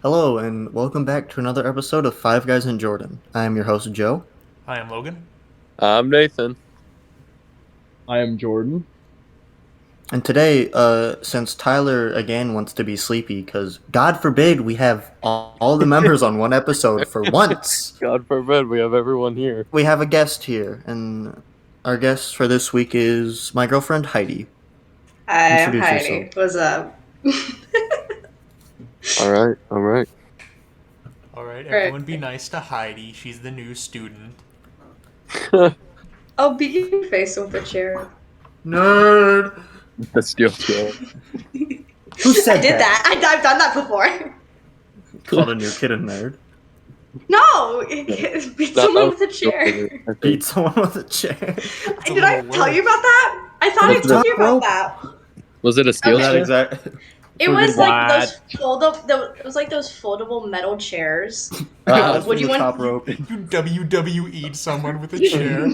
Hello, and welcome back to another episode of Five Guys and Jordan. I am your host, Joe, I am Logan. I'm Nathan. I am Jordan. and today, since Tyler again wants to be sleepy, because God forbid we have all the members on one episode for once, God forbid we have everyone here. we have a guest here, and our guest for this week is my girlfriend, Heidi. Hi, I'm Introduce yourself. Heidi. What's up? All right. All right, everyone be nice to Heidi. She's the new student. I'll beat your face with a chair. Nerd! The steel chair. Who said I did that. I've done that before. Called a new kid a nerd. No, beat someone with a chair. Beat someone with a chair. Did I tell you about that? I thought I told you about that. Was it a steel Okay. That chair? exact. It was like those foldable metal chairs. Would you want? top rope? You WWE'd someone with a chair.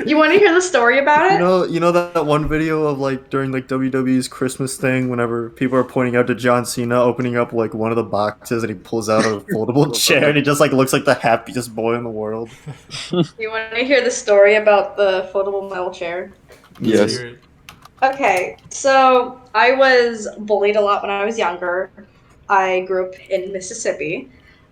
You want to hear the story about it? You know that one video of like during like WWE's Christmas thing, whenever people are pointing out to John Cena opening up like one of the boxes and he pulls out a foldable chair and he just like looks like the happiest boy in the world. You want to hear the story about the foldable metal chair? Yes. Okay, so I was bullied a lot when I was younger. I grew up in Mississippi.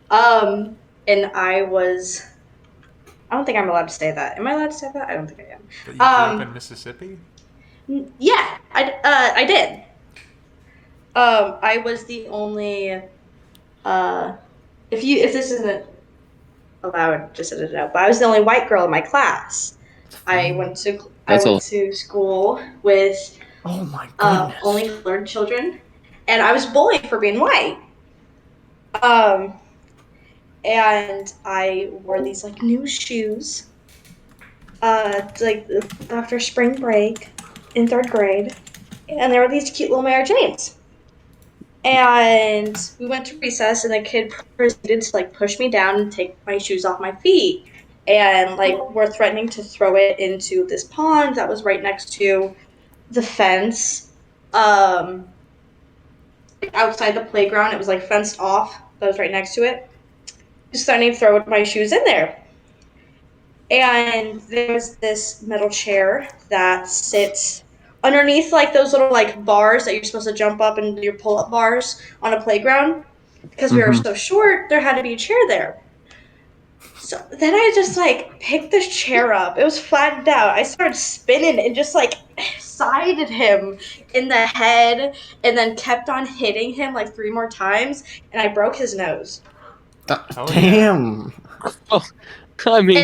And I don't think I'm allowed to say that. Am I allowed to say that? I don't think I am. But you grew up in Mississippi? Yeah, I did. I was the only, if this isn't allowed, just let it out, but I was the only white girl in my class. I went to school with Oh my goodness. only colored children, and I was bullied for being white. And I wore these like new shoes, like after spring break in third grade, and there were these cute little Mary Janes. And we went to recess, and the kid proceeded to like push me down and take my shoes off my feet, and like were threatening to throw it into this pond that was right next to the fence, outside the playground. It was like fenced off. That was right next to it. Just threatening to throw my shoes in there. And there's this metal chair that sits underneath like those little like bars that you're supposed to jump up and do your pull-up bars on a playground. Because we were so short, there had to be a chair there. So then I just like picked this chair up. It was flattened out. I started spinning and just like sided him in the head and then kept on hitting him like 3 more times, and I broke his nose. Damn. I mean,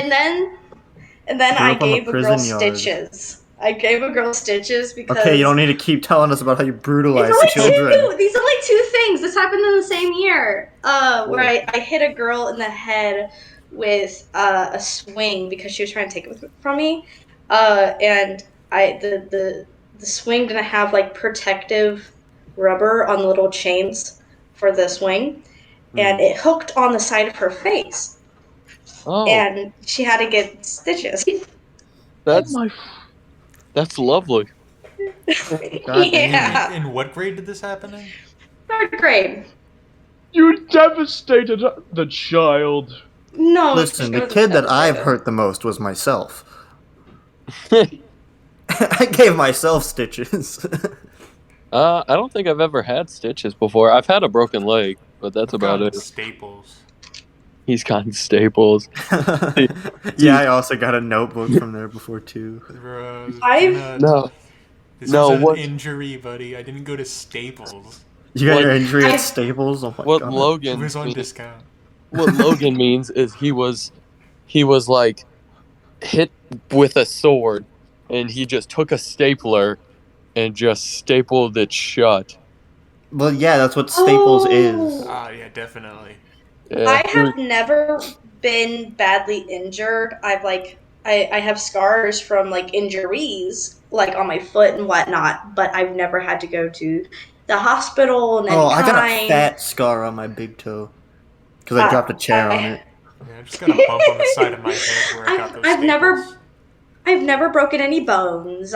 And then I gave a girl stitches. I gave a girl stitches because Okay, you don't need to keep telling us about how you brutalize it's only children. two. These are like 2 things. This happened in the same year. Where I hit a girl in the head with a swing because she was trying to take it from me, and the swing didn't have like protective rubber on the little chains for the swing, and it hooked on the side of her face, and she had to get stitches. that's lovely. Yeah, In what grade did this happen in? 3rd grade. You devastated the child. No, Listen, she the wasn't kid that I've devastated. hurt the most was myself. I gave myself stitches. I don't think I've ever had stitches before. I've had a broken leg, but that's about it. Staples. He's gotten staples. Yeah, I also got a notebook from there before too. No. This No, was an what- injury, buddy. I didn't go to Staples. You got What- your injury at Staples? Oh my What god. It Logan was on means, discount. what Logan means is he was like hit with a sword, and he just took a stapler and just stapled it shut. Well, yeah, that's what Staples is. Ah, yeah, definitely. Yeah, I have never been badly injured. I have scars from like injuries, like on my foot and whatnot, but I've never had to go to the hospital and Oh, I got a fat scar on my big toe because I dropped a chair on it. Yeah, I just got a bump on the side of my head where I got those staples. I've never broken any bones.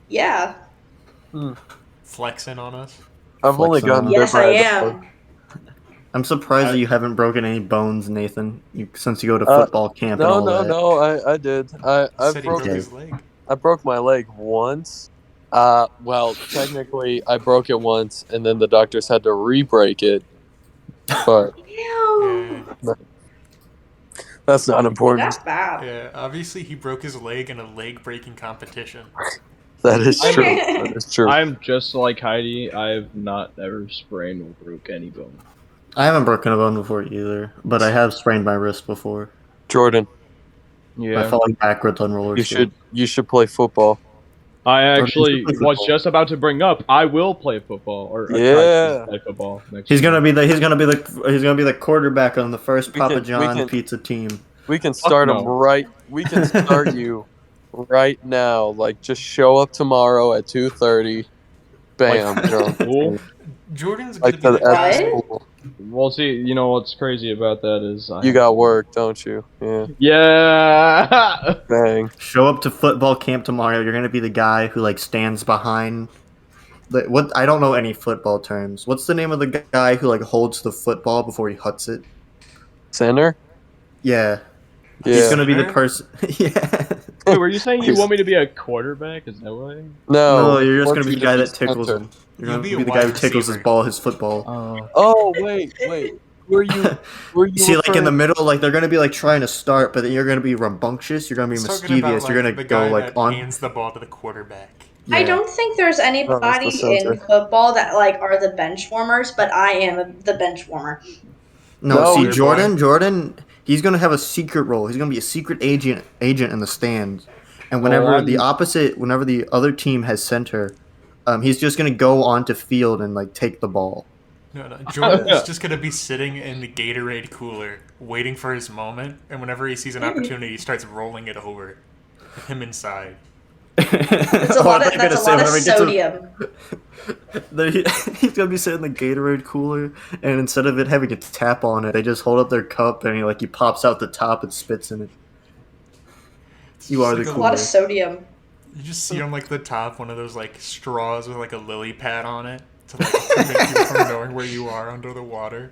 Yeah. Flexing on us. I've only Flexing gotten on bit Yes, by I a am. dog. I'm surprised that you haven't broken any bones, Nathan. Since you go to football camp and No, all no, that. no. I did. I Said he broke broke his leg. I broke my leg once. Well, technically, I broke it once, and then the doctors had to re-break it. But Ew. that's not important. That's bad. Yeah, obviously he broke his leg in a leg-breaking competition. That is true. That is true. I'm just like Heidi. I've not ever sprained or broke any bone. I haven't broken a bone before either, but I have sprained my wrist before Jordan, by Yeah. falling backwards on roller skates. you should play football. I actually Jordan, was just about to bring up. I will play football or try Yeah. to play football next He's year. gonna be the quarterback on the first We Papa can- John we can- pizza team. We can start no. them right. We can start you right now. Like, just show up tomorrow at 2:30. Bam, John. Cool. Jordan's gonna Like be the at guy. school. Well, see, you know what's crazy about that is You got work, don't you? Yeah. Yeah. Dang. Show up to football camp tomorrow. You're gonna be the guy who like stands behind. What I don't know any football terms. What's the name of the guy who like holds the football before he huts it? Center? Yeah, Yeah. he's gonna be the Center? person. Yeah. Wait, were you saying you want me to be a quarterback? Is that why? No, you're just want gonna be you the to guy be that tickles center. him. You're You'll gonna be be a the guy who wide tickles his receiver. football. Oh. Oh, wait. Were you See, like in the referring- middle, like they're gonna be like trying to start, but then you're gonna be rambunctious. You're gonna be He's talking about, mischievous. You're gonna the go guy like that on. hands the ball to the quarterback. I Yeah. don't think there's anybody center. in football that like are the bench warmers, but I am the bench warmer. No, No, see, you're Jordan, he's gonna have a secret role. He's gonna be a secret agent in the stands. And whenever I'm- whenever the other team has center, he's just gonna go onto field and like take the ball. No, Jordan's just gonna be sitting in the Gatorade cooler, waiting for his moment, and whenever he sees an opportunity, he starts rolling it over, with him inside. That's a lot of sodium. He's gonna be sitting in the Gatorade cooler, and instead of it having a tap on it, they just hold up their cup and he pops out the top and spits in it. You are the like A lot of cooler. sodium. You just see on the top one of those straws with a lily pad on it to prevent you from knowing where you are under the water.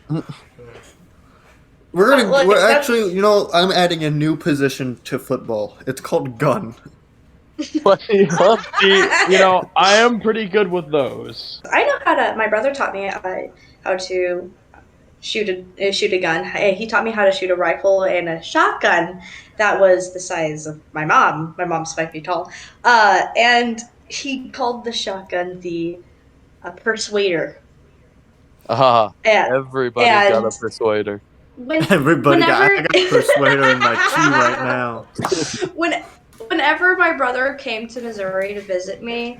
Look, We're that's- actually, I'm adding a new position to football. It's called gun. What? See, I am pretty good with those. I know how to. My brother taught me how to shoot a gun. He taught me how to shoot a rifle and a shotgun that was the size of my mom. My mom's 5 feet tall, and he called the shotgun the persuader. Ah, And everybody got a and- persuader. Everybody I got a whenever- persuader in my key right now. Whenever my brother came to Missouri to visit me,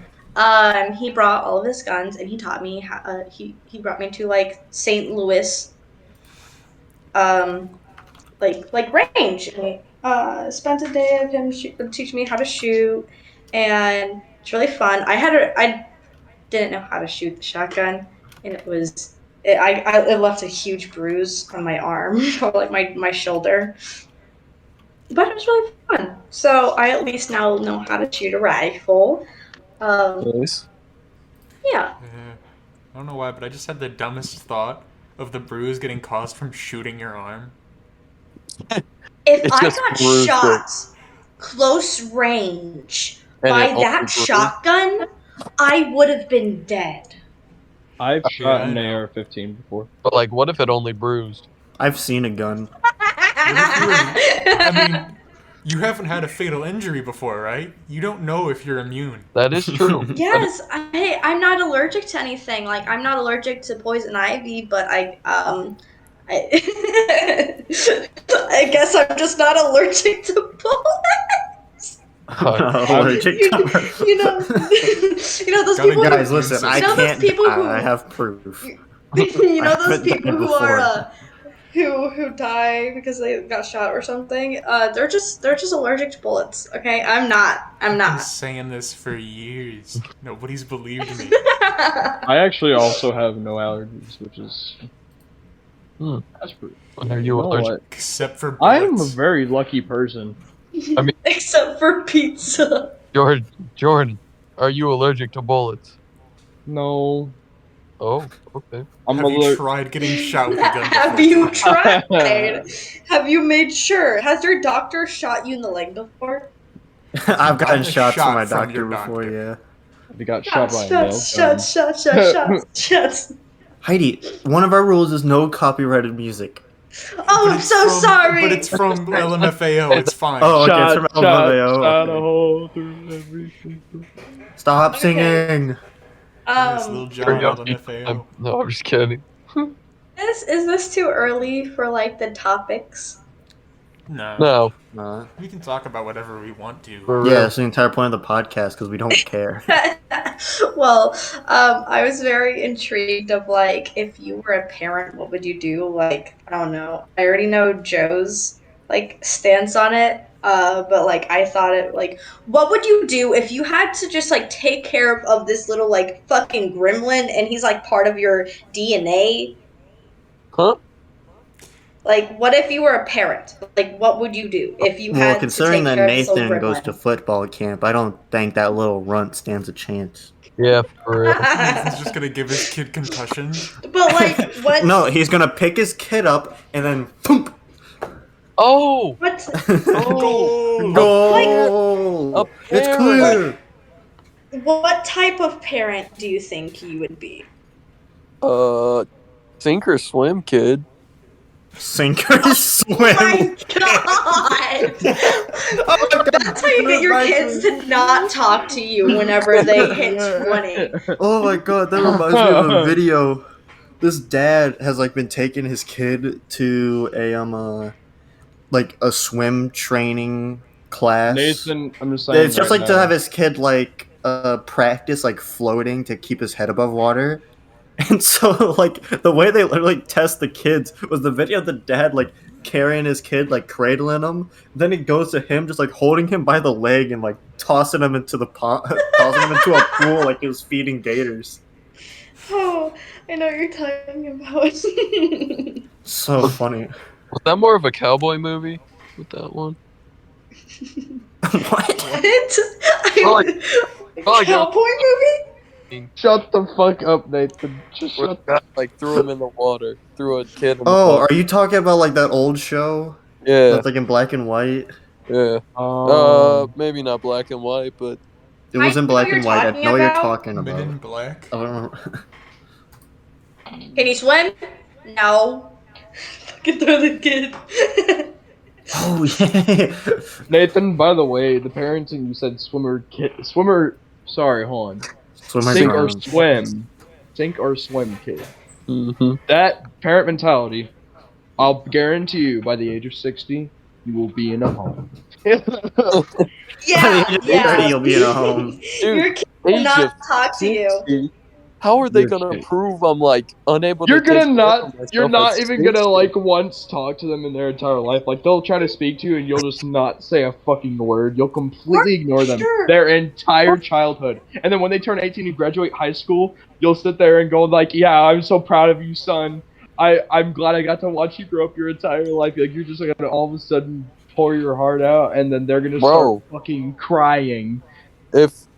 he brought all of his guns and he taught me how. He brought me to St. Louis, range. And we spent a day of him teaching me how to shoot, and it's really fun. I didn't know how to shoot the shotgun, and it was. It left a huge bruise on my arm, or my shoulder. But it was really fun. So I at least now know how to shoot a rifle. Nice. Yeah. I don't know why, but I just had the dumbest thought of the bruise getting caused from shooting your arm. If It I just got bruised shot close range And by it only that bruised? shotgun, I would have been dead. I've shot I an know. AR-15 before. But what if it only bruised? I've seen a gun. I mean, you haven't had a fatal injury before, right? You don't know if you're immune. That is true. Yes, I'm not allergic to anything. I'm not allergic to poison ivy, but I I guess I'm just not allergic to bullets. Allergic You, to- you know, those Gotta people. get Guys, listen, I You know those can't. people who- I have proof. You know I those haven't done people it who before. are who die because they got shot or something. They're just allergic to bullets. Okay, I'm not. I've been saying this for years. Nobody's believed me. I actually also have no allergies, which is that's pretty. Are you You know allergic? what? Except for I am a bullets. very lucky person. Except for pizza. Jordan, are you allergic to bullets? No, Oh, okay. I'm Have a you little. tried getting shot with a gun Have before? you tried? Have you made sure? Has your doctor shot you in the leg before? I've gotten a shots from shot my from doctor your before. doctor. Yeah. They got shot by a nail Shots, gun. shots, shots, shots, shots, shots. Heidi, one of our rules is no copyrighted music. Oh, I'm so sorry. But it's from LMFAO. It's fine. Oh, okay, it's from LMFAO. Shot a Okay. hole through every single. Stop Okay. singing. Yes, Lil Jon, LMFAO. No, I'm just kidding. Is this too early for like the topics? No. No. We can talk about whatever we want to. For Yeah, real. that's the entire point of the podcast because we don't care. Well, I was very intrigued of like if you were a parent, what would you do? Like, I don't know. I already know Joe's like stance on it. But like I thought it like what would you do if you had to just like take care of this little like fucking gremlin and he's like part of your DNA? Huh? Like what if you were a parent? Like what would you do if you Well, had to considering take that care of this little Nathan goes gremlin? to football camp, I don't think that little runt stands a chance. Yeah, for real. Nathan's just gonna give his kid concussions. But like what No, he's gonna pick his kid up and then thump, Oh! what Oh! goal. A It's parent. clear. what type of parent do you think you would be? Sink or swim, kid. Sink or swim. My God! That's how you get your kids to not talk to you whenever they hit 20. Oh my god, that reminds me of a video. This dad has like been taking his kid to a like a swim training class. Nathan, I'm just saying. It's just right like to now. have his kid like practice like floating to keep his head above water. And so like the way they literally test the kids was the video of the dad like carrying his kid, like cradling him. Then it goes to him just like holding him by the leg and like tossing him into the pond, tossing him into a pool like he was feeding gators. Oh, I know what you're talking about. So funny. Was that more of a cowboy movie with that one? What? What? Probably- probably got- Cowboy movie? Shut the fuck up, Nathan. Just Where shut the guy, like threw him in the water, threw a kid in the Oh, water. are you talking about like that old show Yeah, that's like in black and white? yeah. Maybe not black and white, but It was I in know black what and you're white. I talking know what you're about. talking Men in about. Black. I don't remember. Can you swim? No. Fucking throw the kid. Oh yeah. Nathan, by the way, the parenting you said swimmer. Sorry, hold on. Swimmer Sink or drowned. swim. Sink or swim, kid. mm-hmm. That parent mentality, I'll guarantee you, by the age of 60, you will be in a home. Yeah, By the age of 30, yeah. you'll be in a home. Your kid will age not of talk to you. 60? How are they You're gonna kidding. prove I'm like unable You're to gonna take care not. of myself You're not at even 60? gonna like once talk to them in their entire life. Like they'll try to speak to you, and you'll just not say a fucking word. You'll completely ignore them Sure. their entire childhood, and then when they turn 18 and graduate high school, you'll sit there and go like, "Yeah, I'm so proud of you, son. I'm glad I got to watch you grow up your entire life." Like you're just gonna all of a sudden pour your heart out, and then they're gonna Bro. start fucking crying.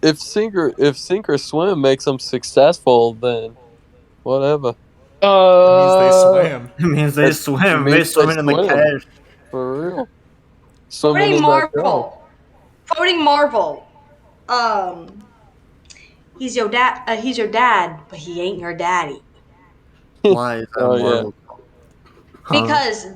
If sink or swim makes them successful, then whatever. That means they swam. It means they swim. They means swim they in the swim. cash. For real. Swimming Voting in that girl. Marvel. Voting Marvel. He's your dad. He's your dad, but he ain't your daddy. Why is that Oh, yeah. Marvel? Huh? Because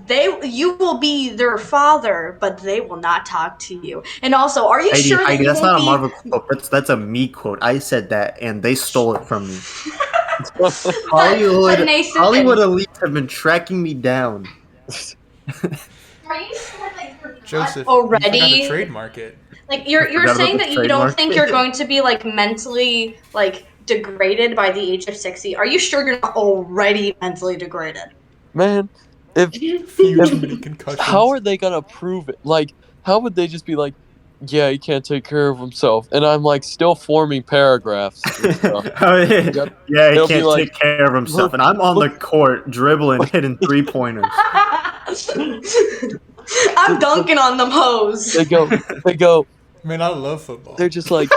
you will be their father, but they will not talk to you. And also, are you Heidi, sure that Heidi, you that's won't not a be? Marvel quote. That's a me quote. I said that, and they stole it from me. Hollywood, But Nathan- Hollywood elites have been tracking me down. Are you sure that you're not Joseph, already? you forgot to trademark it. Like you're forgot saying about that the you don't trademark. think you're going to be like mentally like degraded by the age of 60. Are you sure you're not already mentally degraded? Man, if Few too many concussions. how are they gonna prove it? Like, how would they just be like, yeah, he can't take care of himself, and I'm like still forming paragraphs and stuff. Oh, yeah, Yep. yeah, he They'll be can't like, take care of himself, look- and I'm on the court dribbling, hitting 3-pointers. I'm dunking on them hoes. They go, Man, I love football. they're just like,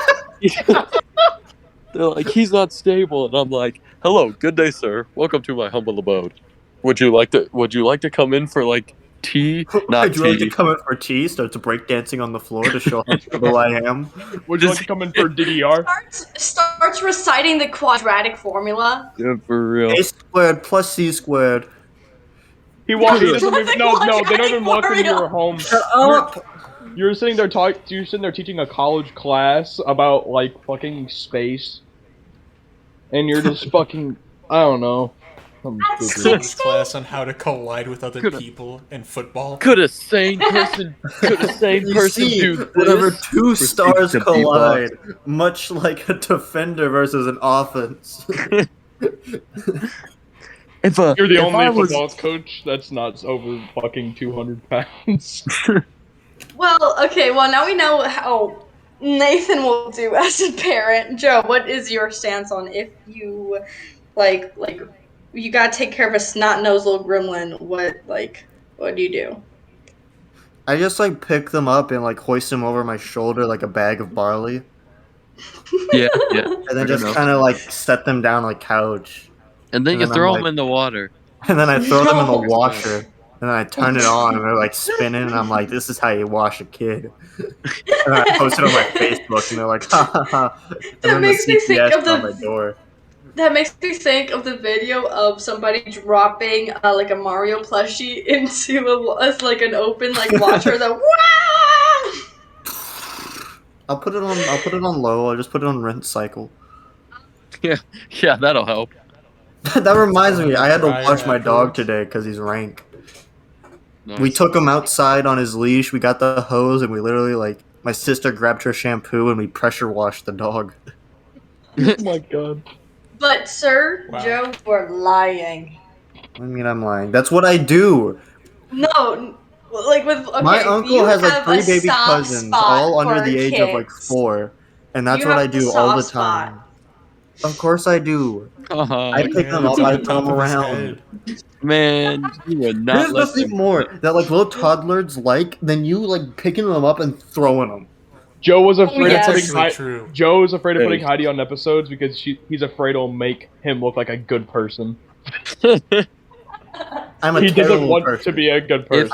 They're like, he's not stable, and I'm like, hello, good day, sir. Welcome to my humble abode. Would you like to come in for like tea? Not Would you like to tea. come in for tea? Starts breakdancing on the floor to show how little I am. Would you like to come in for DDR? Starts reciting the quadratic formula. Yeah, for real. A squared plus C squared. He walks. He Dude, doesn't even. No, they don't even walk into your formula. home. Shut up! You're sitting there You're sitting there teaching a college class about like fucking space, and you're just fucking. I don't know. That's Create six. class on how to collide with other Coulda- people in football. Could a sane person You see, do this? whenever two Proceeds stars to be collide, much like a defender versus an offense. If You're the if only I was- football coach that's not over fucking 200 pounds. Well, okay. Well, now we know how Nathan will do as a parent. Joe, what is your stance on if you like you gotta take care of a snot-nosed little gremlin? What do you do? I just pick them up and hoist them over my shoulder like a bag of barley, Yeah. and then Fair just enough. kind of set them down like couch, And then And you then throw I'm them like- in the water. and then I throw them in the No. washer, and then I turn it on, and they're spinning, and I'm like, "This is how you wash a kid." And I post it on my Facebook, and they're like, "Ha ha ha!" And then makes the me think CPS of is on the- my door. That makes me think of the video of somebody dropping a Mario plushie into an open washer. Wow! I'll put it on low. I'll just put it on rinse cycle. Yeah, that'll help. That reminds me, I had to Dryer wash my dog afterwards. today because he's rank. Nice. We took him outside on his leash. We got the hose, and we literally my sister grabbed her shampoo, and we pressure washed the dog. Oh my god. But sir, Wow. Joe, you are lying. I mean, I'm lying. That's what I do. No, with okay, My you uncle has have three a baby soft cousins, spot all under for the age of kids. 4, and that's You what I have a do all the soft spot. time. Of course I do. I pick them up, it's on I the throw top them of his around. head. Man, you would not There's let nothing them. more that little toddlers than you picking them up and throwing them. Joe was afraid Yes. of That's putting actually true. Joe was afraid of Hey. putting Heidi on episodes because he's afraid it'll make him look like a good person. I'm a He doesn't terrible want person. to be a good person.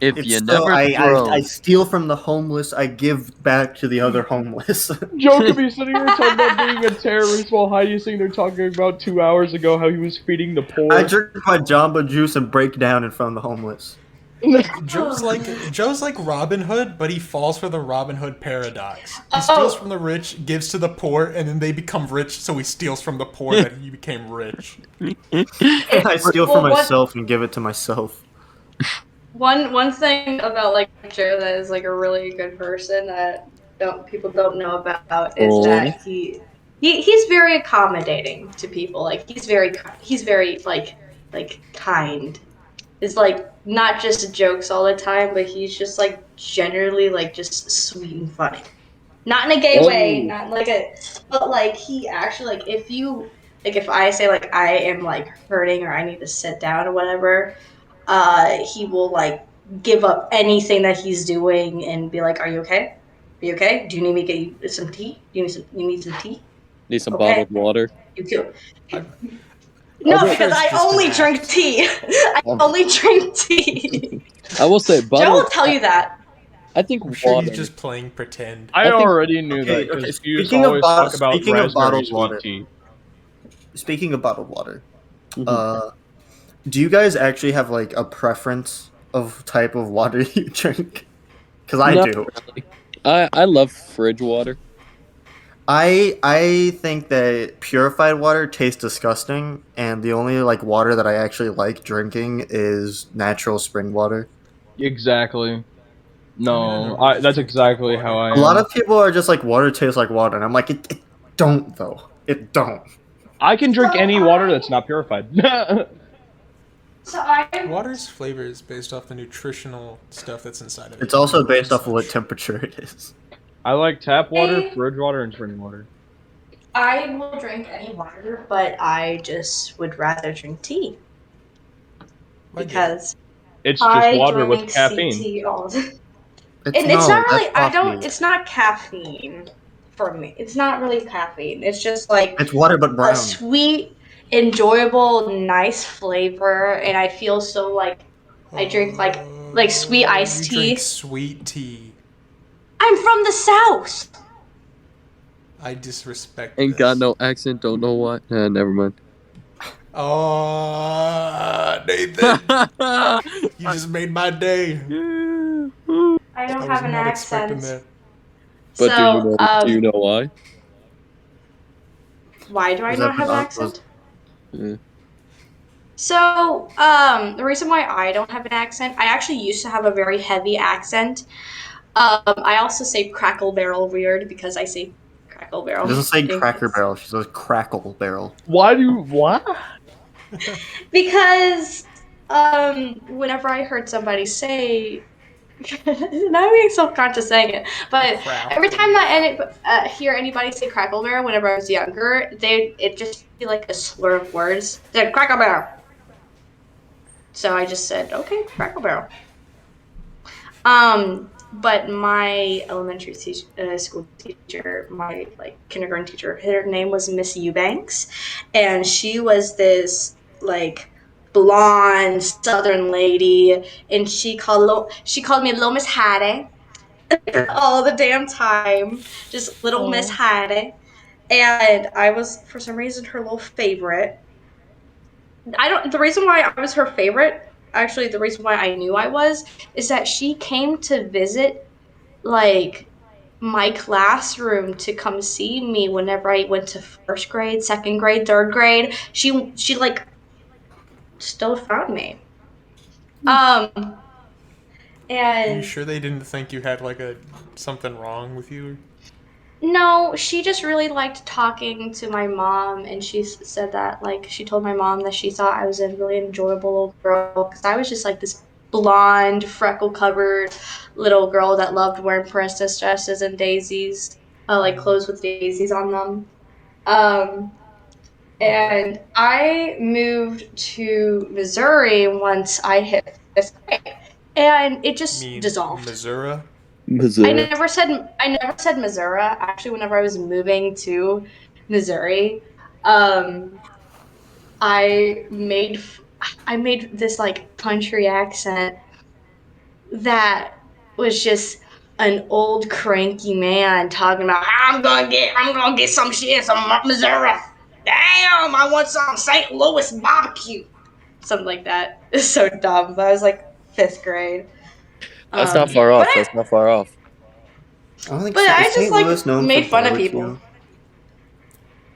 If It's you so, never throw, I steal from the homeless. I give back to the other homeless. Joe could be sitting here talking about being a terrorist while Heidi's sitting there talking about 2 hours ago how he was feeding the poor. I drink my Jamba Juice and break down in front of the homeless. Joe's like Robin Hood, but he falls for the Robin Hood paradox. He Oh. steals from the rich, gives to the poor, and then they become rich, so he steals from the poor that he became rich. I steal Well, from what- myself and give it to myself. One thing about Joe that is a really good person that people don't know about is Oh. that he's very accommodating to people. He's very kind. It's not just jokes all the time, but he's just generally just sweet and funny. Not in a gay way, not but he actually if you if I say I am hurting or I need to sit down or whatever, he will give up anything that he's doing and be like, "Are you okay? Are you okay? Do you need me to get you some tea? You need some tea? need some Okay. bottled water. You too." I'm No, sure because it's I just only an drink act. tea. I only drink tea. I will say, Joe will bottled. tell you that. I think I'm sure water. he's just playing pretend. I think- already knew Okay, that okay, because you speaking of always bottle- talk about speaking of raspberry bottled sweet water. tea. Speaking of bottled water, Mhm. Do you guys actually have a preference of type of water you drink? Because I Not do. really. I love fridge water. I think that purified water tastes disgusting, and the only water that I actually like drinking is natural spring water. Exactly. No, I don't that's drink exactly water. how I A am. lot of people are just water tastes like water, and I'm like, it don't though. It don't. I can drink any water that's not purified. So I Water's flavor is based off the nutritional stuff that's inside of it. It's also based off of Such. what temperature it is. I like tap water, Hey. fridge water, and spring water. I will drink any water, but I just would rather drink tea I get it. because It's just I water with drink caffeine. tea all the It's And it's not really. that's I don't. coffee. It's not caffeine. for me. It's not really caffeine. It's just like It's water but a brown. sweet, enjoyable, nice flavor, and I feel so like I drink like sweet iced You drink tea. sweet tea. I'm from the South. I disrespect Ain't got this. no accent, don't know why. Never mind. Oh, Nathan, you just made my day. I don't I was have an not expecting accent. that. But do So, you know why? why do I Was not that have an was accent? Yeah. So, the reason why I don't have an accent, I actually used to have a very heavy accent. I also say Crackle Barrel weird because I say Crackle She Barrel. doesn't say Cracker Barrel. She says Crackle Barrel. Why do you what? Because whenever I heard somebody say, now I'm being self-conscious saying it, but every time that I hear anybody say Crackle Barrel, whenever I was younger, it just be like a slur of words. They're Crackle Barrel. So I just said, okay, Crackle Barrel. But my school teacher, my like kindergarten teacher, her name was Miss Eubanks, and she was this like blonde Southern lady, and she called me Little Miss Heidi all the damn time, just Little Miss Heidi, and I was for some reason her little favorite. I don't. The reason why I was her favorite, actually, the reason why I knew I was, is that she came to visit like my classroom to come see me whenever I went to first grade, second grade, third grade. She like still found me. Um Are you and sure they didn't think you had like a something wrong with you? no, she just really liked talking to my mom, and she said that like she told my mom that she thought I was a really enjoyable little girl because I was just like this blonde, freckle covered little girl that loved wearing princess dresses and daisies, like clothes with daisies on them. Um, Alright. and I moved to Missouri once I hit fifth grade, and it You just mean dissolved. Missouri? Missouri. I never said Missouri. Actually, whenever I was moving to Missouri, um, I made I made this like country accent that was just an old cranky man talking about I'm gonna get some shit some Missouri. Damn, I want some St. Louis barbecue. Something like that. It's so dumb. But I was like fifth grade. That's not far But off. That's not far off. I don't think I is just St. like Louis known for made fun of people. barbecue.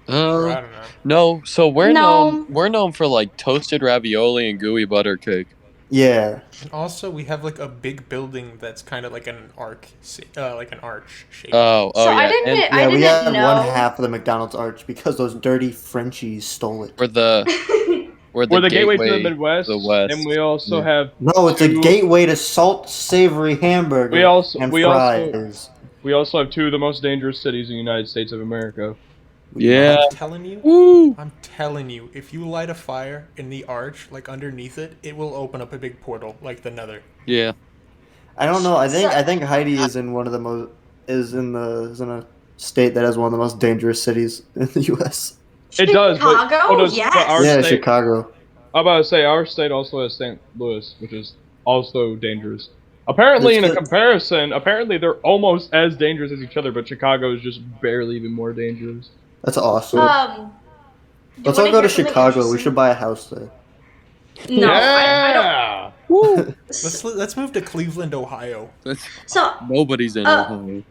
Or Uh, I don't know. no. So No, we're known for like toasted ravioli and gooey butter cake. Yeah. And also, we have like a big building that's kind of like like an arch shape. so Yeah, and I Yeah, we didn't had one know. half of the McDonald's arch because those dirty Frenchies stole it. we're the We're the gateway to the gateway to the Midwest, and West. we also Yeah. have No, it's a two. gateway to salt savory hamburger and We also fries. we also have two of the most dangerous cities in the United States of America. We do Yeah. not. Woo. I'm telling you, if you light a fire in the arch, like underneath it, it will open up a big portal, like the Nether. Yeah. I don't know. So, I think Heidi is in one of the most is in a state that has one of the most dangerous cities in the U.S. It does, but Chicago, but our yes. Yeah, state. Chicago. I'm about to say our state also has St. Louis, which is also dangerous. Apparently, in a That's good. comparison, apparently they're almost as dangerous as each other, but Chicago is just barely even more dangerous. That's awesome. Do you Let's want all go to hear something Chicago. We interesting? should buy a house there. No, Yeah. I don't. Let's move to Cleveland, Ohio. So, Nobody's in uh, Ohio.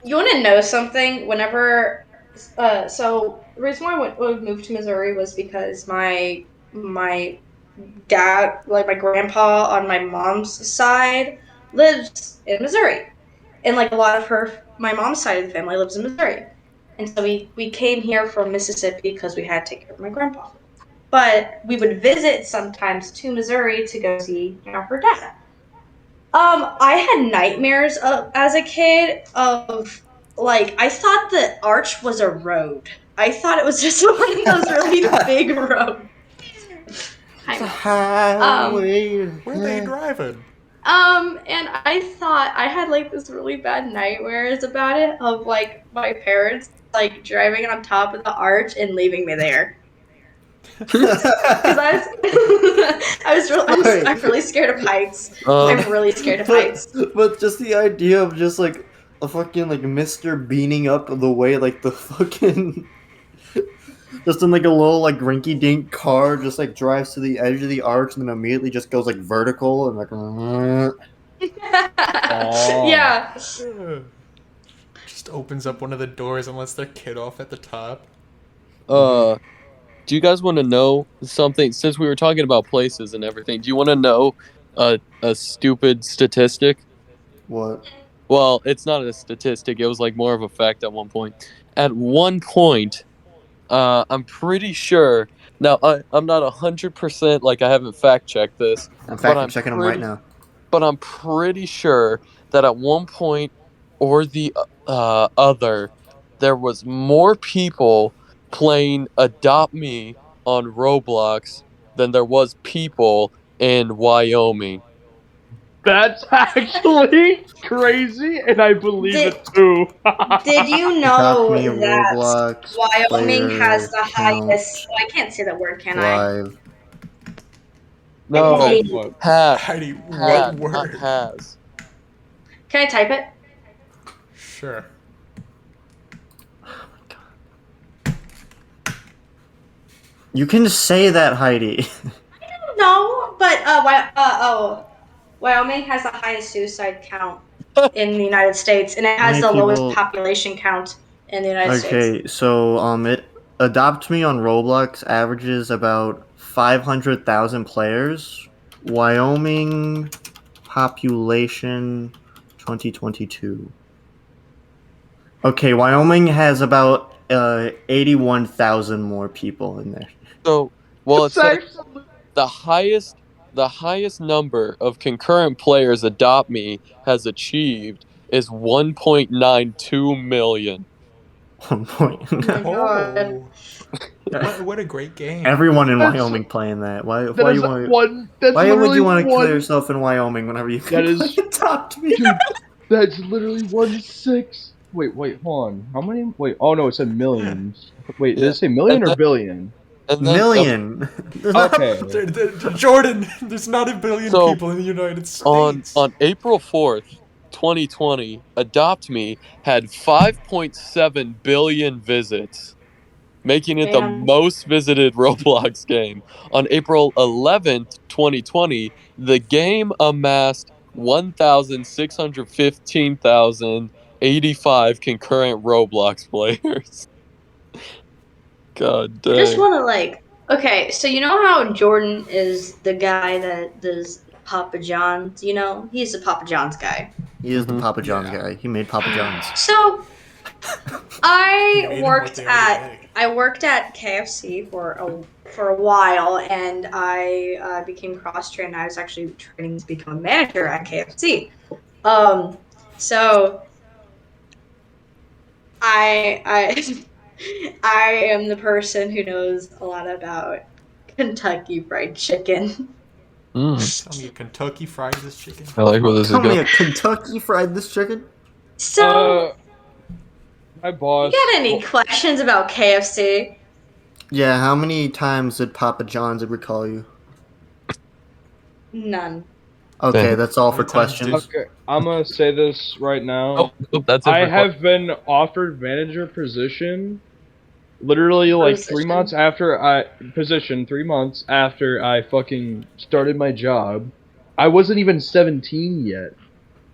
you want to know something? So the reason why I moved to Missouri was because my dad, like my grandpa on my mom's side, lives in Missouri, and like a lot of my mom's side of the family lives in Missouri, and so we came here from Mississippi because we had to take care of my grandpa. But we would visit sometimes to Missouri to go see her dad. I had nightmares as a kid of like I thought the arch was a road. I thought it was just one of those really big roads. I It's a know. highway. Where are they driving? And I thought I had like this really bad nightmares about it of like my parents like driving on top of the arch and leaving me there. Because I was, I'm really scared of heights. I'm really scared of heights. But just the idea of just like a fucking like Mr. beaning up the way like the fucking just in like a little like rinky dink car just like drives to the edge of the arch and then immediately just goes like vertical and like Yeah. Just opens up one of the doors and lets their kid off at the top. Do you guys want to know something? Since we were talking about places and everything, do you want to know a stupid statistic? what? Well, it's not a statistic. It was like more of a fact at one point. At one point, I'm pretty sure. Now, I'm not 100% like I haven't fact checked this, I'm but fact checking them right now. but I'm pretty sure that at one point or the other, there was more people playing Adopt Me on Roblox than there was people in Wyoming. That's actually crazy, and I believe Did- it too. Did you Adopt know Me, that Roblox, Wyoming has player the count, highest? Oh, I can't say that word, can I? live. No, Hey, What? has, Heidi, what not word? has. can I type it? Sure. You can say that, Heidi. No, but Wyoming has the highest suicide count in the United States, and it has Many the lowest people- population count in the United States. Okay, so it Adopt Me on Roblox averages about 500,000 players. Wyoming population 2022. Okay, Wyoming has about 81,000 more people in there. So, well, it It's says actually the highest number of concurrent players Adopt Me has achieved is 1.92 million. 1 point. Oh my god. Oh, what a great game. Everyone in That's- Wyoming playing that. Why that is you want one. That's Why would literally you want to kill one. yourself in Wyoming whenever you can That is- play Adopt Me? Dude, that's literally 1/6. Wait, hold on. How many? Wait, oh no, it said millions. Wait, did Yeah. it say million And or then- billion? And then, Million. Okay. Jordan, there's not a billion So, people in the United States. on April 4th, 2020, Adopt Me had 5.7 billion visits, making it the Damn. most visited Roblox game. On April 11th, 2020, the game amassed 1,615,085 concurrent Roblox players. God I just dang. want to like. Okay, so you know how Jordan is the guy that does Papa John's. You know, he's the Papa John's guy. He is the Mhm. Papa John's Yeah. guy. He made Papa John's. So Made I 'em worked what they already at make. I worked at KFC for a while, and I became cross trained. I was actually training to become a manager at KFC. So I I am the person who knows a lot about Kentucky Fried Chicken. Tell me, Kentucky fried this chicken? I like where this is Tell me going. a Kentucky fried this chicken? So, My boss. you got any questions about KFC? Yeah, how many times did Papa John's ever call you? None. Okay, Dang. that's all How for many times questions. Okay, I'm gonna say this right now. Oh, that's it. I for have been offered manager position literally like 3 Position? months after 3 months after I fucking started my job. I wasn't even 17 yet,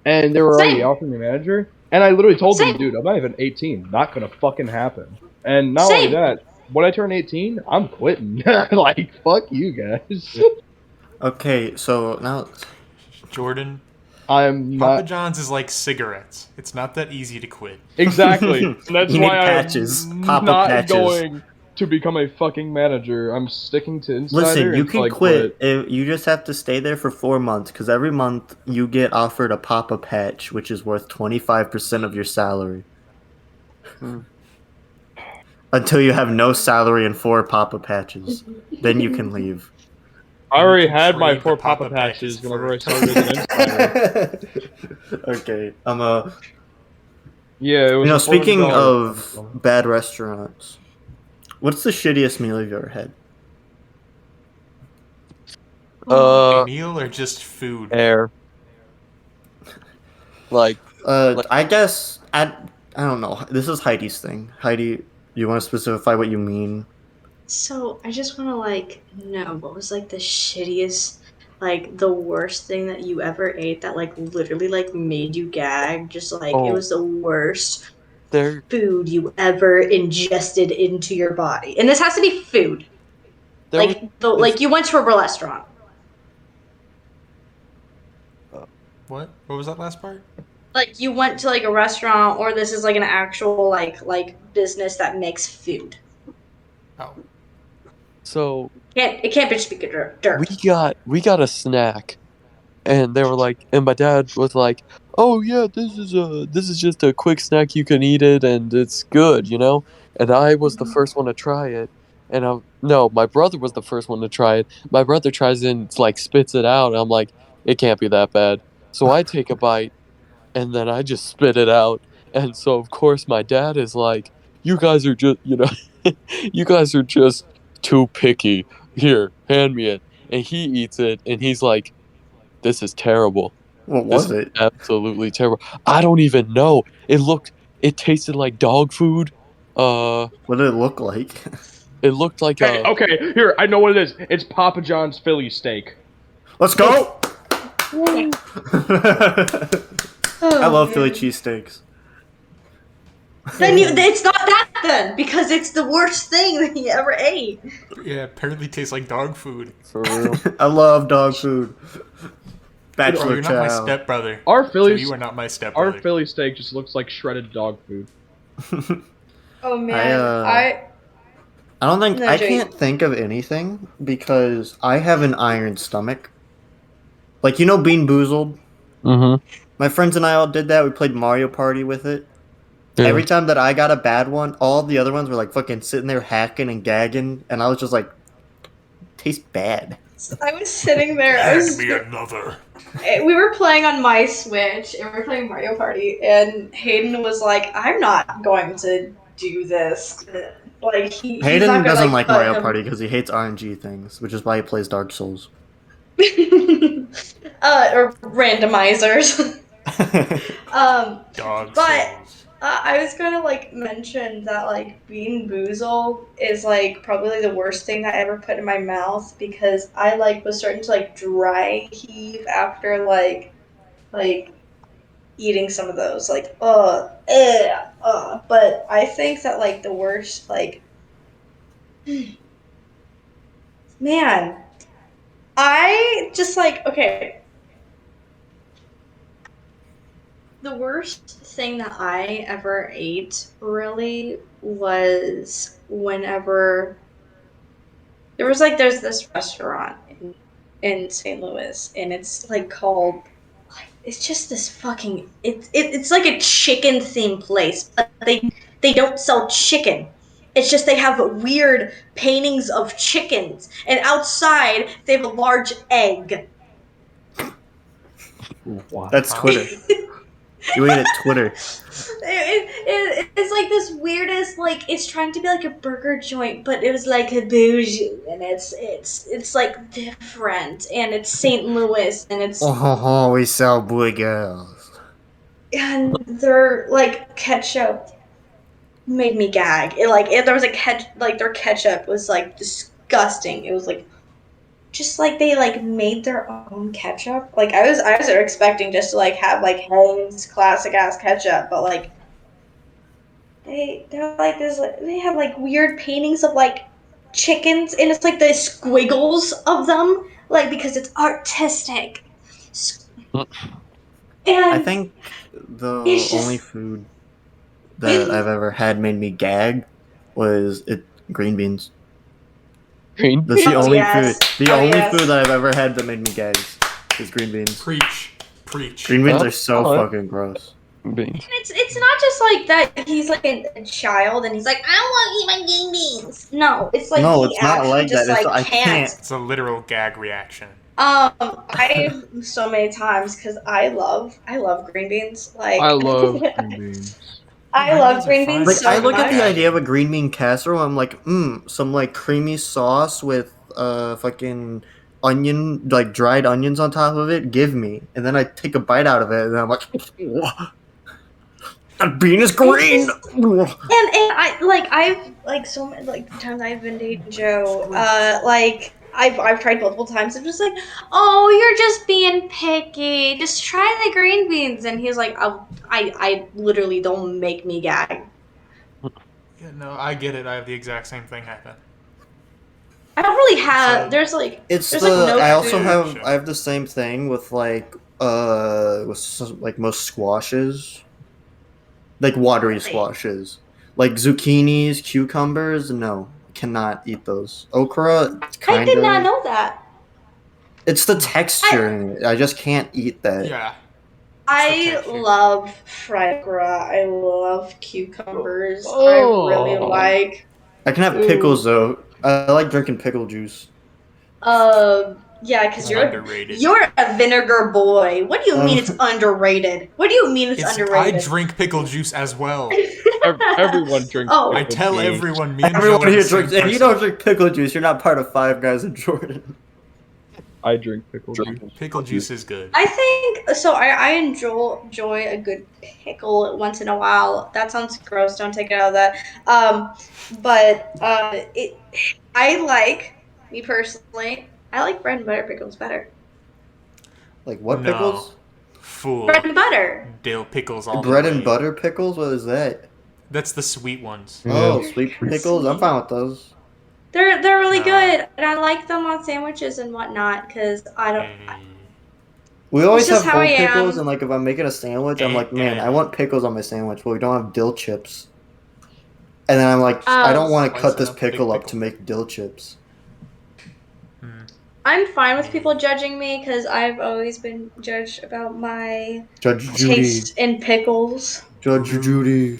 and they were already Same. offering me manager. And I literally told them, Same. dude, I'm not even 18. Not gonna fucking happen. And not only Same. that, when I turn 18, I'm quitting. Like, fuck you guys. Okay, so now Jordan, I'm Papa not John's is like cigarettes. It's not that easy to quit. exactly. And that's You need why patches. I'm Papa not patches. going to become a fucking manager. I'm sticking to insider. listen, you until I can quit. You just have to stay there for 4 months because every month you get offered a Papa patch, which is worth 25% of your salary. Hmm. Until you have no salary and 4 Papa patches, then you can leave. I and you already can had my trade 4 the Papa patches whenever I started as an insider. Okay, Yeah, it was a speaking $400. of bad restaurants, what's the shittiest meal you've ever had? A Uh, meal or just food? air. Like, like I guess I don't know. This is Heidi's thing. Heidi, you want to specify what you mean? So I just want to know what was the shittiest, the worst thing that you ever ate that literally made you gag. Just it oh, was the worst there, food you ever ingested into your body, and this has to be food. there was this. You went to a restaurant. What? What was that last part? You went to a restaurant, or this is an actual business that makes food. Oh, So It can't just be we dirt. got a snack, and they were like, and my dad was like, "Oh yeah, this is just a quick snack. You can eat it, and it's good, you know." And I was the first one to try it, and no, my brother was the first one to try it. My brother tries it and spits it out, and I'm like, it can't be that bad. So I take a bite, and then I just spit it out, and so of course my dad is like, "You guys are just, you guys are just too picky. Here, hand me it." And he eats it, and he's like, this is terrible. What This was is it? absolutely terrible. I don't even know. It tasted like dog food. Uh, What did it look like? it looked like Hey, okay, here, I know what it is. It's Papa John's Philly steak. Let's go! Woo. I love Philly Man. cheesesteaks. Then it's not that then, because it's the worst thing that you ever ate. yeah. Apparently tastes like dog food. For real. I love dog food. So Bachelor you're not my child. stepbrother. Our So Philly, you are not my our stepbrother. Philly steak just looks like shredded dog food. Oh man, I don't think No, I Joey. can't think of anything because I have an iron stomach. Like Bean Boozled. Mm-hmm. My friends and I all did that. We played Mario Party with it. Yeah. Every time that I got a bad one, all the other ones were fucking sitting there hacking and gagging, and I was just like, tastes bad. I was sitting there. Hand me another. We were playing on my Switch, and we were playing Mario Party, and Hayden was like, "I'm not going to do this." He's Hayden not gonna doesn't like put Mario him- Party because he hates RNG things, which is why he plays Dark Souls. or randomizers. Dog But souls. I was gonna mention that Bean Boozled is probably the worst thing that I ever put in my mouth, because I was starting to dry heave after eating some of those but I think that the worst man, I just okay, the worst thing that I ever ate really was whenever there's this restaurant in St. Louis, and it's called, it's just this fucking it's like a chicken themed place, but they don't sell chicken. It's just they have weird paintings of chickens, and outside they have a large egg. Wow. That's Twitter. You ate at Twitter. It's this weirdest, it's trying to be a burger joint, but it was a bougie, and it's different, and it's St. Louis, and it's Oh, we sell burgers. and their ketchup made me gag. There was their ketchup was disgusting. It was just they made their own ketchup. I was expecting just to have Heinz classic ass ketchup, but they're this, they have weird paintings of chickens, and it's the squiggles of them, because it's artistic. I And think the it's only just food that I've ever had made me gag was green beans. Green. That's the Oh, only yes. food. The Oh, only yes. food that I've ever had that made me gag is green beans. Preach. Preach. Green beans Oh, are so alright. fucking gross. Beans. It's not just like that. He's like a child, and he's like, I want to eat my green beans. No, it's like No, he it's not actually like that. just It's like I can't. can't. It's a literal gag reaction. I so many times because I love green beans. I Like love green beans. I Green love beans are green fine, beans Like but so I it's look really at the much. idea of a gagging. green bean casserole. I'm like, some like creamy sauce with fucking onion, like dried onions on top of it. Give me, and then I take a bite out of it, and I'm like, that bean is It's green. just and I've like so many like times I've been dating Joe. Like I've tried multiple times. I'm just like, oh, you're just being picky. Just try the green beans. And he's like, I literally don't make me gag. Yeah, no, I get it. I have the exact same thing happen. I don't really It's have. a It's There's like the no I also food. have reaction. I have the same thing with like most squashes, like watery Really? squashes, like zucchinis, cucumbers. No, cannot eat those. Okra, I kind did not of. know that. It's the I texture in it. I just can't eat that. Yeah, it's the I texture. love fried okra. I love cucumbers. I really Oh, like. I can have ew. pickles though. I like drinking pickle juice. Yeah, because It's you're underrated. you're a vinegar boy. What do you mean it's Um, underrated? What do you mean it's I underrated? drink pickle juice as well. Everyone drinks I Oh, pickle tell juice. everyone, me and Joe everyone are the here same drinks. If you person. don't drink pickle juice, you're not part of Five Guys in Jordan. I drink pickle juice. Drinking Pickle juice is good. I think so. I enjoy a good pickle once in a while. That sounds gross. Don't take it out of that. But it. I like me personally. I like bread and butter pickles better. Like what No, pickles? Bread fool. and butter. Dill pickles all the Bread and way. butter pickles? What is that? That's the sweet ones. Yeah. Oh, sweet They're pickles. I'm sweet. fine with those. They're really Nah. good, and I like them on sandwiches and whatnot because I don't. We It's always just have how I whole pickles, and am. like if I'm making a sandwich, I'm Eh, like, man, eh. I want pickles on my sandwich, but we don't have dill chips. And then I'm like, I don't want to cut Slicing this up a big pickle up to pickle. make dill chips. I'm fine with Me. people judging me because I've always been judged about my Judge Judy. taste in pickles. Judge Judy.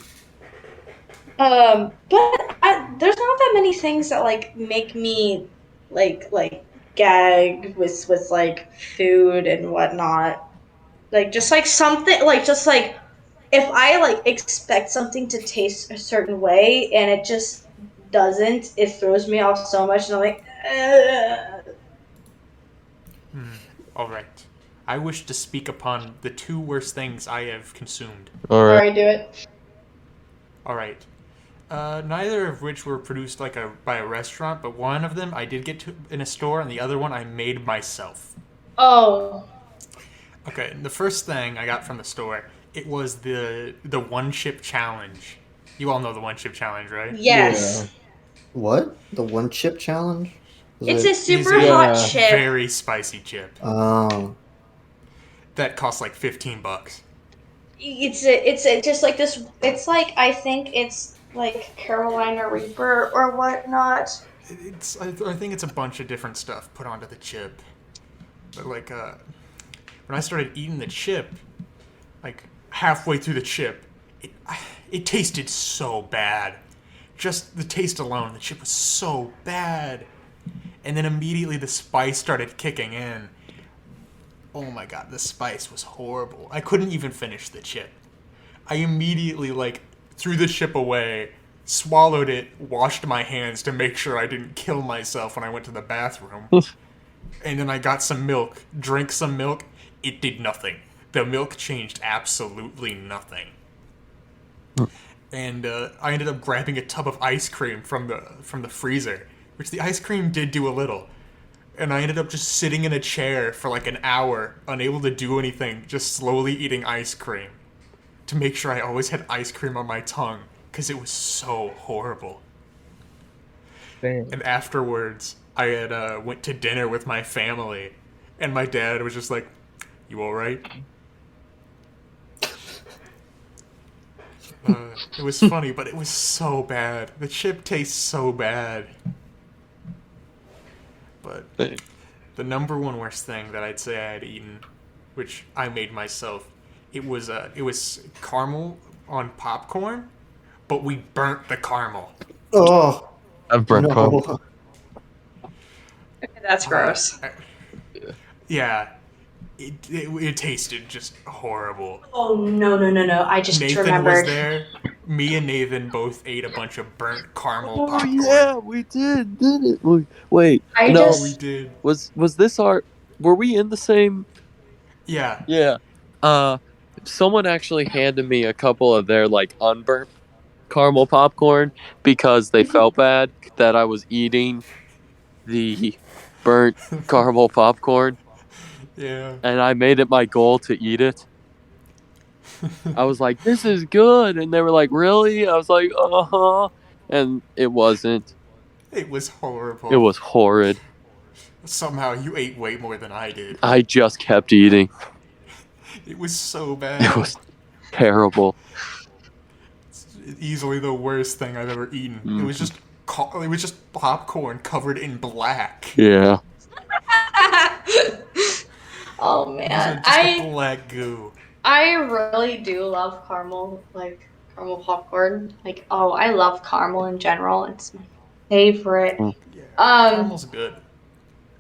But there's not that many things that like make me like gag with like food and whatnot. Like just like something like just like if I like expect something to taste a certain way and it just doesn't, it throws me off so much, and I'm like, All right. I wish to speak upon the two worst things I have consumed. All all right. right, do it. All right. Neither of which were produced by a restaurant, but one of them I did get to in a store, and the other one I made myself. Oh, Okay, the first thing I got from the store, it was the one chip challenge. You all know the one chip challenge, right? yes. What? The one chip challenge? Is It's a it? It is super a hot Yeah. chip. very spicy chip Oh. that costs like $15. It's just like this. It's like I think it's like Carolina Reaper or whatnot. I think it's a bunch of different stuff put onto the chip. But like when I started eating the chip, like halfway through the chip, it tasted so bad. Just the taste alone, the chip was so bad. And then immediately the spice started kicking in. Oh my god, the spice was horrible. I couldn't even finish the chip. I immediately like threw the chip away, swallowed it, washed my hands to make sure I didn't kill myself when I went to the bathroom. And then I got some milk, drank some milk. It did nothing. The milk changed absolutely nothing. And I ended up grabbing a tub of ice cream from the freezer, which the ice cream did do a little. And I ended up just sitting in a chair for like an hour, unable to do anything, just slowly eating ice cream to make sure I always had ice cream on my tongue because it was so horrible. Damn. And afterwards, I had went to dinner with my family, and my dad was just like, "You all right?" It was funny, but it was so bad. The chip tastes so bad. But the number one worst thing that I'd say I had eaten, which I made myself, it was caramel on popcorn, but we burnt the caramel. Oh I've burnt caramel. no! That's gross. Yeah, it tasted just horrible. Oh no! I just Nathan remembered. was there. Me and Nathan both ate a bunch of burnt caramel Oh popcorn. yeah, we did, didn't we? Wait, I no, just- We did. was this our? Were we in the same? Yeah. Yeah. Someone actually handed me a couple of their like unburnt caramel popcorn because they felt bad that I was eating the burnt caramel popcorn, Yeah. and I made it my goal to eat it. I was like, "This is good," and they were like, "Really?" I was like, "Uh-huh," and it wasn't. It was horrible. It was horrid. Somehow you ate way more than I did. I just kept eating. It was so bad. It was terrible. It's easily the worst thing I've ever eaten. It was just popcorn covered in black. Yeah. Oh It was man, just a black goo. I really do love caramel, like caramel popcorn. Like, oh, I love caramel in general. It's my favorite. Yeah. Um, Caramel's good.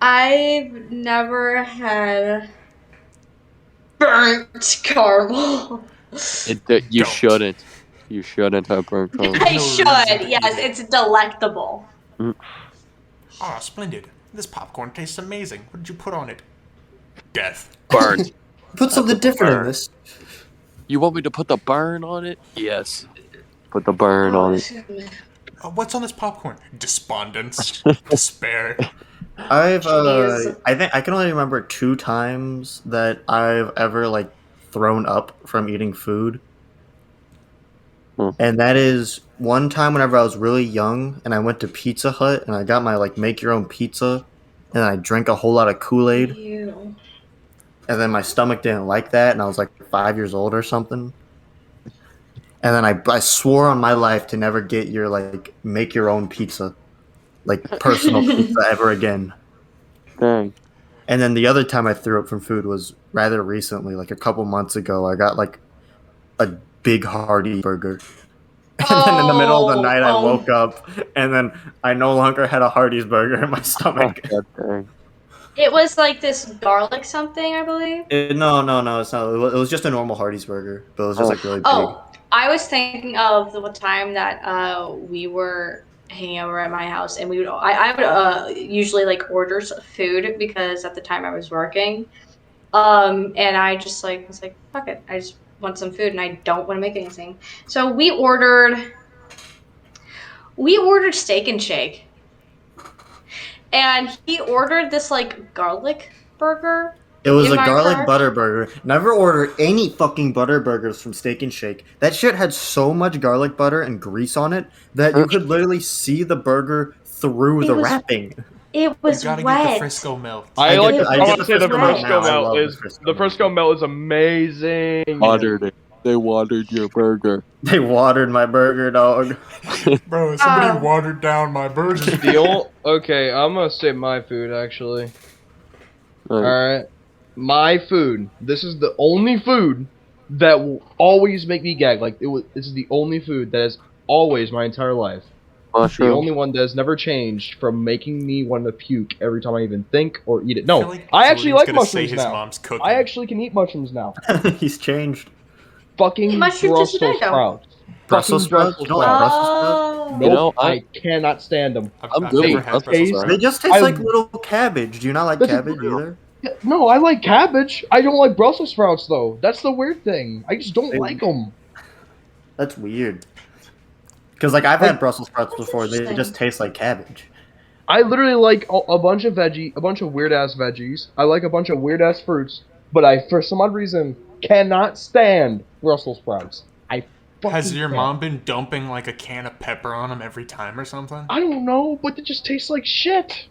I've never had burnt caramel. You Don't. shouldn't. You shouldn't have burnt caramel. I No should. reason to Yes, eat it. it's delectable. Oh, splendid. This popcorn tastes amazing. What did you put on it? Death. Burnt. Put something different in this. You want me to put the burn on it? Yes. Put the burn on it. What's on this popcorn? Despondence. Despair. I've Jeez. I think I can only remember 2 times that I've ever like thrown up from eating food. And that is one time whenever I was really young and I went to Pizza Hut and I got my like make your own pizza and I drank a whole lot of Kool-Aid Ew. and then my stomach didn't like that and I was like 5 years old or something. And then I swore on my life to never get your like make your own pizza, like personal pizza ever again. Dang. And then the other time I threw up from food was rather recently, like a couple months ago. I got like a big hearty burger. And then in the middle of the night, I woke up and then I no longer had a Hardee's burger in my stomach. God dang. It was like this garlic something, I believe. No, it's not. It was just a normal Hardee's burger, but it was just like really big. Oh, I was thinking of the time that we were hanging over at my house, and I would usually like order food because at the time I was working, and I just like was like, fuck it, I just want some food and I don't want to make anything. So we ordered Steak and Shake, and he ordered this like garlic burger. It was in a my garlic car. butter burger. Never order any fucking butter burgers from Steak and Shake. That shit had so much garlic butter and grease on it that you could literally see the burger through It the was wrapping. It You was gotta wet. get the Frisco melt. I get the- I want get to the say the Frisco melt Frisco now. I melt love is the the Frisco melt is amazing. Watered it. They watered your burger. They watered my burger, dog. Bro, somebody Um, watered down my burger. Okay, I'm gonna say my food actually. Like, Alright. My food. This is the only food that will always make me gag. This is the only food that has always my entire life. The mushroom. only one that has never changed from making me want to puke every time I even think or eat it. No, feel like I actually Jordan's like gonna say mushrooms his now. mom's cooking. I actually can eat mushrooms now. He's changed. Fucking Mushrooms Brussels is good, though. sprouts. Brussels Fucking sprouts? You don't like Brussels sprouts? Oh. Nope, know, I cannot stand them. I'm good never with had Brussels Brussels sprouts. They sprouts. just taste I- like little cabbage. Do you not like This is cabbage either? No, I like cabbage. I don't like Brussels sprouts though. That's the weird thing. I just don't They- like them. That's weird. Because like I've had Brussels sprouts That's before. They interesting. just taste like cabbage. I literally like a bunch of weird ass veggies. I like a bunch of weird ass fruits, but I, for some odd reason, cannot stand Brussels sprouts. I fucking Has your can't. mom been dumping like a can of pepper on them every time or something? I don't know, but it just tastes like shit.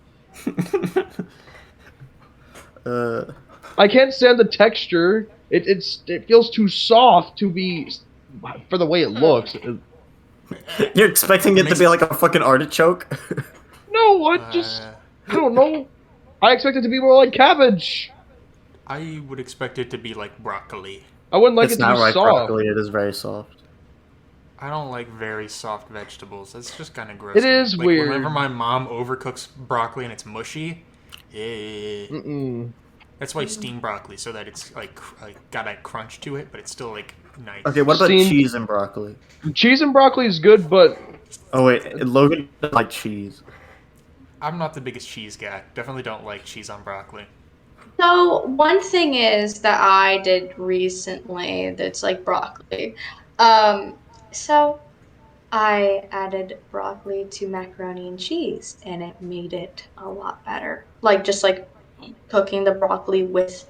I can't stand the texture. It feels too soft to be for the way it looks. You're expecting it to be like a fucking artichoke? No, I don't know. I expect it to be more like cabbage. I would expect it to be like broccoli. I wouldn't like It's it to be not like soft. broccoli. It is very soft. I don't like very soft vegetables. That's just kind of gross. It to me. is Like whenever weird. my mom overcooks broccoli and it's mushy, eh. Mm-mm. That's why steamed broccoli, so that it's like got that crunch to it, but it's still like nice. Okay, what about Steamed cheese and broccoli? cheese and broccoli is good, but Oh wait, Logan doesn't like cheese. I'm not the biggest cheese guy. Definitely don't like cheese on broccoli. So one thing is that I did recently that's like broccoli. Um, so I added broccoli to macaroni and cheese, and it made it a lot better. Like just like cooking the broccoli with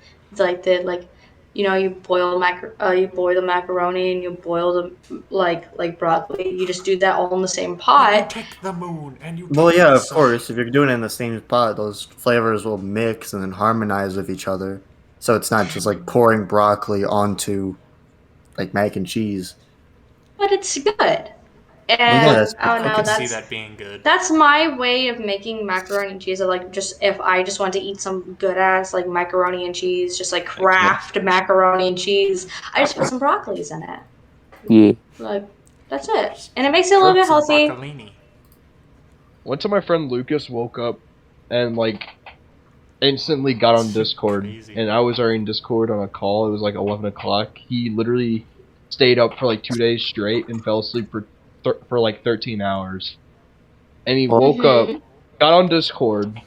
like you boil the macaroni and you boil the like broccoli. You just do that all in the same Then you pot. take the moon and you Well, take yeah, the of sun. course. If you're doing it in the same pot, those flavors will mix and then harmonize with each other. So it's not just like pouring broccoli onto like mac and cheese. But it's good. Well, yeah, And that's I good don't I know, could cooking. see that being good. that's my way of making macaroni and cheese. Like just if I just want to eat some good ass like macaroni and cheese, just like craft macaroni and cheese, I just put some broccolis in it. Yeah. Like that's it, and it makes it a little Drop bit some healthy. broccolini. one time my friend Lucas woke up and like instantly got on Discord, Crazy. and I was already in Discord on a call. It was like 11 o'clock. He literally stayed up for like 2 days straight and fell asleep for like 13 hours. And he woke up, got on Discord.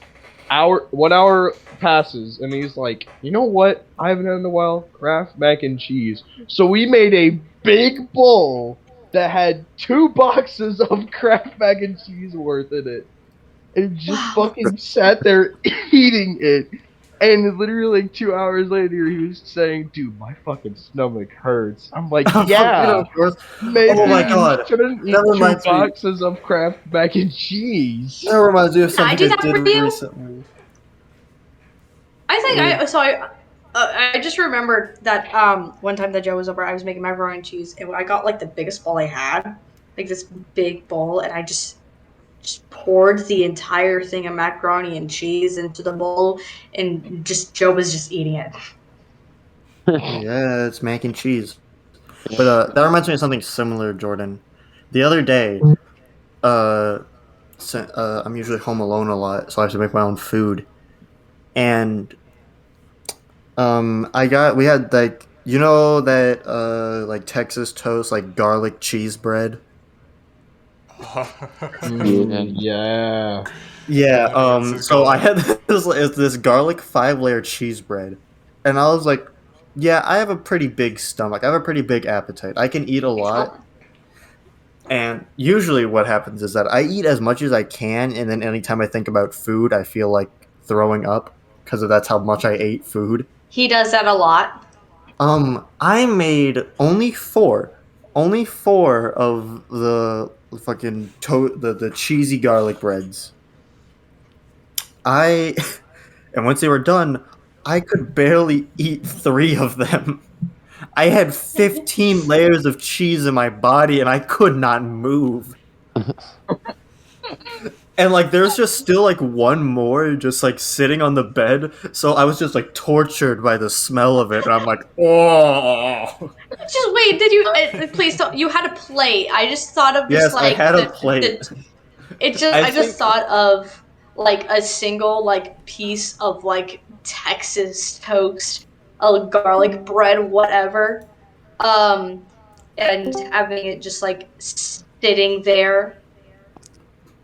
1 hour passes, and he's like, "You know what? I haven't had in a while. Kraft mac and cheese." So we made a big bowl that had 2 boxes of Kraft mac and cheese worth in it, and just Wow. fucking sat there eating it. And literally like 2 hours later, he was saying, "Dude, my fucking stomach hurts." I'm like, "Yeah, Of course. maybe Oh my you god. shouldn't eat That two reminds me. boxes of Kraft mac and cheese." That reminds me of Can I something do I that did for you? recently. I think Mm. I so I just remembered that one time that Joe was over, I was making macaroni and cheese, and I got like the biggest bowl I had, like this big bowl, and I just poured the entire thing of macaroni and cheese into the bowl, and just Joe was just eating it. Yeah, it's mac and cheese. But that reminds me of something similar, Jordan. The other day, uh, I'm usually home alone a lot, so I have to make my own food. And we had like that like Texas toast, like garlic cheese bread. Yeah. Yeah. This is So I going. had this garlic 5 layer cheese bread, and I was like, yeah, I have a pretty big stomach. I have a pretty big appetite. I can eat a lot. And usually, what happens is that I eat as much as I can, and then anytime I think about food, I feel like throwing up because that's how much I ate food. He does that a lot. I made only four of the fucking the cheesy garlic breads. I and once they were done, I could barely eat 3 of them. I had 15 layers of cheese in my body, and I could not move. And like there's just still like one more just like sitting on the bed, so I was just like tortured by the smell of it, and I'm like, oh. Just wait, did you please don't, you had a plate. I just thought of just Yes, I like had a plate. I think just thought of like a single like piece of like Texas toast, a garlic bread, whatever. Um and having it just like sitting there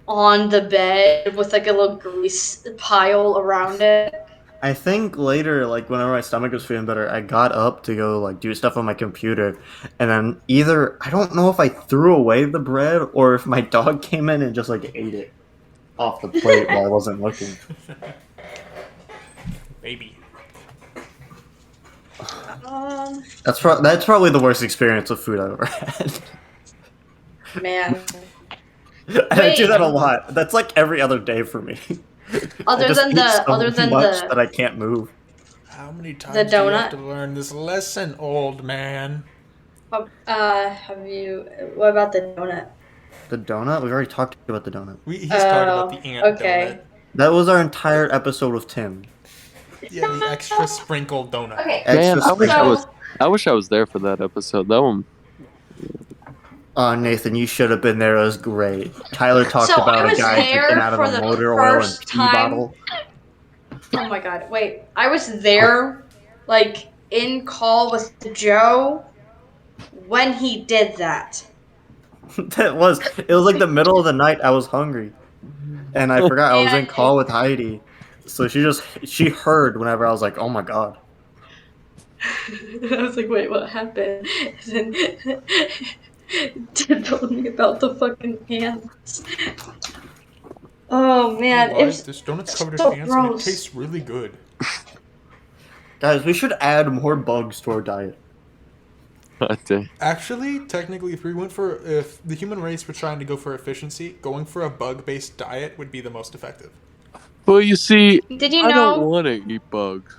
on the bed with like a little grease pile around it. I think later, like whenever my stomach was feeling better, I got up to go like do stuff on my computer, and then either I don't know if I threw away the bread or if my dog came in and just like ate it off the plate while I wasn't looking. Baby. That's probably the worst experience of food I've ever had. Man. And I do that a lot. That's like every other day for me. I Other just than eat the so much that I can't move. How many times The do you have donut? to learn this lesson, old man? Have you what about the donut? The donut? We've already talked about the donut. He's talking about the ant okay. donut. That was our entire episode with Tim. Yeah, the extra sprinkled donut. Okay. Man, Extra I wish I was there for that episode. That one. Nathan, you should have been there. It was great. Tyler talked So I about a was guy drinking there out of for a the motor oil and first pee time. bottle. Oh my god, wait. I was there, like, in call with Joe when he did that. It was like the middle of the night. I was hungry, and I forgot I was in And call with Heidi. So she heard whenever I was like, "Oh my god." I was like, wait, what happened? And then Dad told me about the fucking ants. Oh man, Why? it's This donut's covered in so ants and it gross. tastes really good. Guys, we should add more bugs to our diet. Actually, technically, if the human race were trying to go for efficiency, going for a bug-based diet would be the most effective. Well, you see, Did you I don't know want to eat bugs.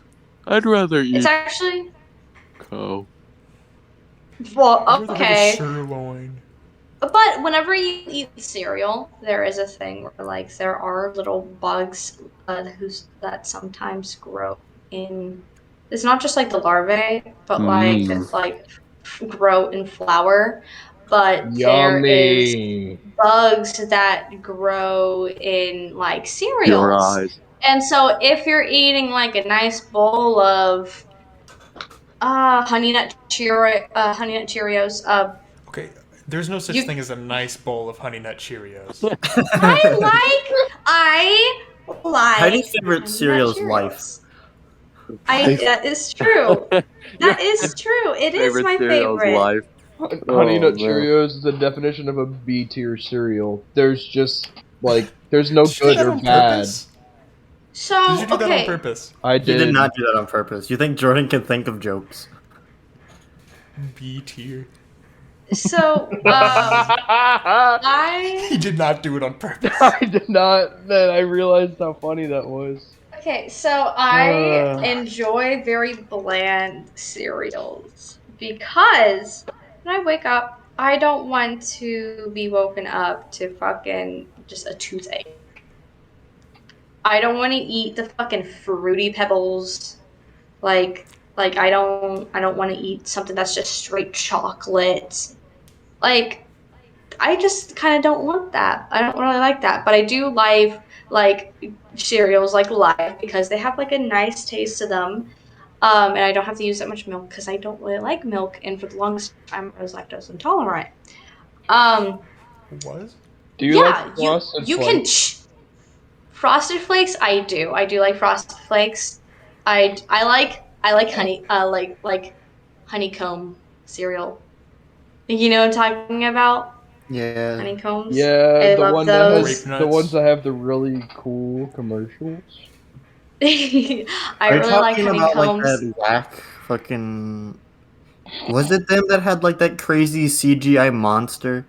I'd rather it's eat actually cow. well, I'd rather have a okay. sirloin. But whenever you eat cereal, there is a thing where like there are little bugs that sometimes grow in. It's not just like the larvae, but like grow in flour. But there is Yummy. bugs that grow in like Your cereals. eyes. And so if you're eating like a nice bowl of honey nut Cheerios, Okay, there's no such You- thing as a nice bowl of Honey Nut Cheerios. I like Heidi's favorite Honey cereal Nut is Life. Cheerios. That is true. That is true. It is my cereal's favorite. Life. Honey Nut man. Cheerios is the definition of a B tier cereal. There's just like there's no Did you do good that or on bad. purpose? So Did you do that on okay, purpose? I You did. did not do that on purpose. You think Jordan can think of jokes? B tier. so He I did not do it on purpose. I did not. Then I realized how funny that was. okay. So I enjoy very bland cereals because when I wake up, I don't want to be woken up to fucking just a toothache. I don't want to eat the fucking fruity pebbles. Like I don't want to eat something that's just straight chocolate. Like I just kind of don't want that. I don't really like that, but I do like cereals like Life because they have like a nice taste to them. And I don't have to use that much milk because I don't really like milk, and for the longest time I was lactose intolerant. Was? Do you like Frosted you Flakes? can Frosted Flakes. I do. I do like Frosted Flakes. I like honey. Like honeycomb cereal. You know what I'm talking about? Yeah. Honeycombs. Yeah, I the love one that those. has Grape the nuts. ones that have the really cool commercials. I Are you really like talking about like honeycombs. that whack fucking? Was it them that had like that crazy CGI monster?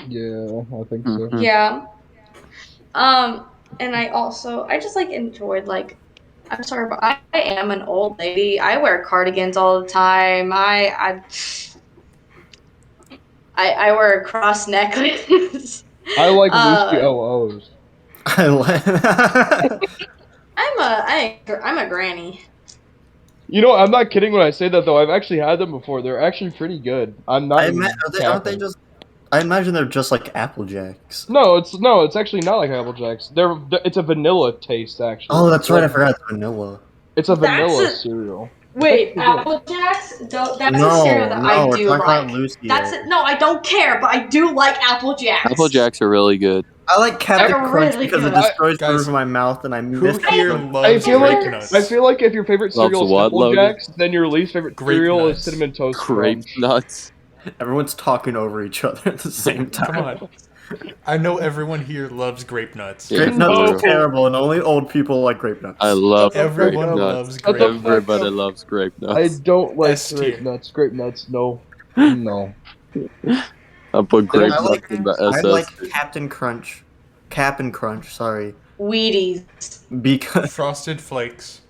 Yeah, I think so. Mhm. Yeah. And I just like enjoyed like I'm sorry, but I am an old lady. I wear cardigans all the time. I wear a cross necklace. I like Lucy OOs. I like. I'm a granny. You know, I'm not kidding when I say that though. I've actually had them before. They're actually pretty good. I'm not. Even Aren't they capping. just? I imagine they're just like Apple Jacks. No, it's actually not like Apple Jacks. It's a vanilla taste actually. Oh, that's right. I forgot it's vanilla. It's a vanilla That's cereal. Wait, Apple Jacks? That's a No, cereal that no, I we're do talking about like. Lucy. That's it. No, I don't care, but I do like Apple Jacks. Apple Jacks are really good. I like Captain They're Crunch really because it good. destroys the Guys, roof of my mouth, and I Who miss here it. I loves feel grape like nuts? I feel like if your favorite Loves cereal is what, Apple Logan? Jacks, then your least favorite Grape cereal nuts. is Cinnamon Toast Grape Crunch. nuts. Everyone's talking over each other at the same time. Come on. I know everyone here loves grape nuts. Yeah. Grape nuts No. are terrible, and only old people like grape nuts. I love grape Everyone nuts. loves Shut grape the nuts. fuck Everybody up. loves grape I nuts. don't like S grape tier. nuts. Grape nuts, no, no. I put grape I nuts like- in the I SS. like Captain Crunch. Cap'n Crunch, sorry. Wheaties. Because Frosted Flakes.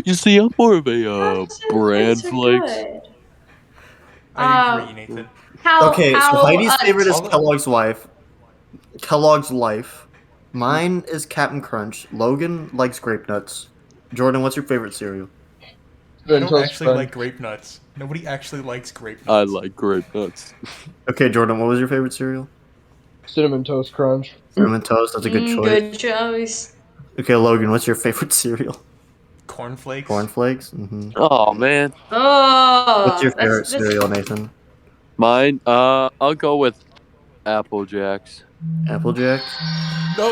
You see, I'm more of a Frosted brand Flakes are flakes. good. I agree, Nathan. okay, so Heidi's favorite is all- Kellogg's Life. Mine is Cap'n Crunch. Logan likes grape nuts. Jordan, what's your favorite cereal? I don't Toast actually Crunch. like grape nuts. Nobody actually likes grape I nuts. like grape nuts. Okay, Jordan, what was your favorite cereal? Cinnamon Toast Crunch. Cinnamon Toast. That's a good choice. Good choice. Okay, Logan, what's your favorite cereal? Cornflakes. Cornflakes. Mm-hmm. Oh man, What's your Oh, favorite that's cereal, Nathan? mine. I'll go with Apple Jacks. Apple Jacks. No.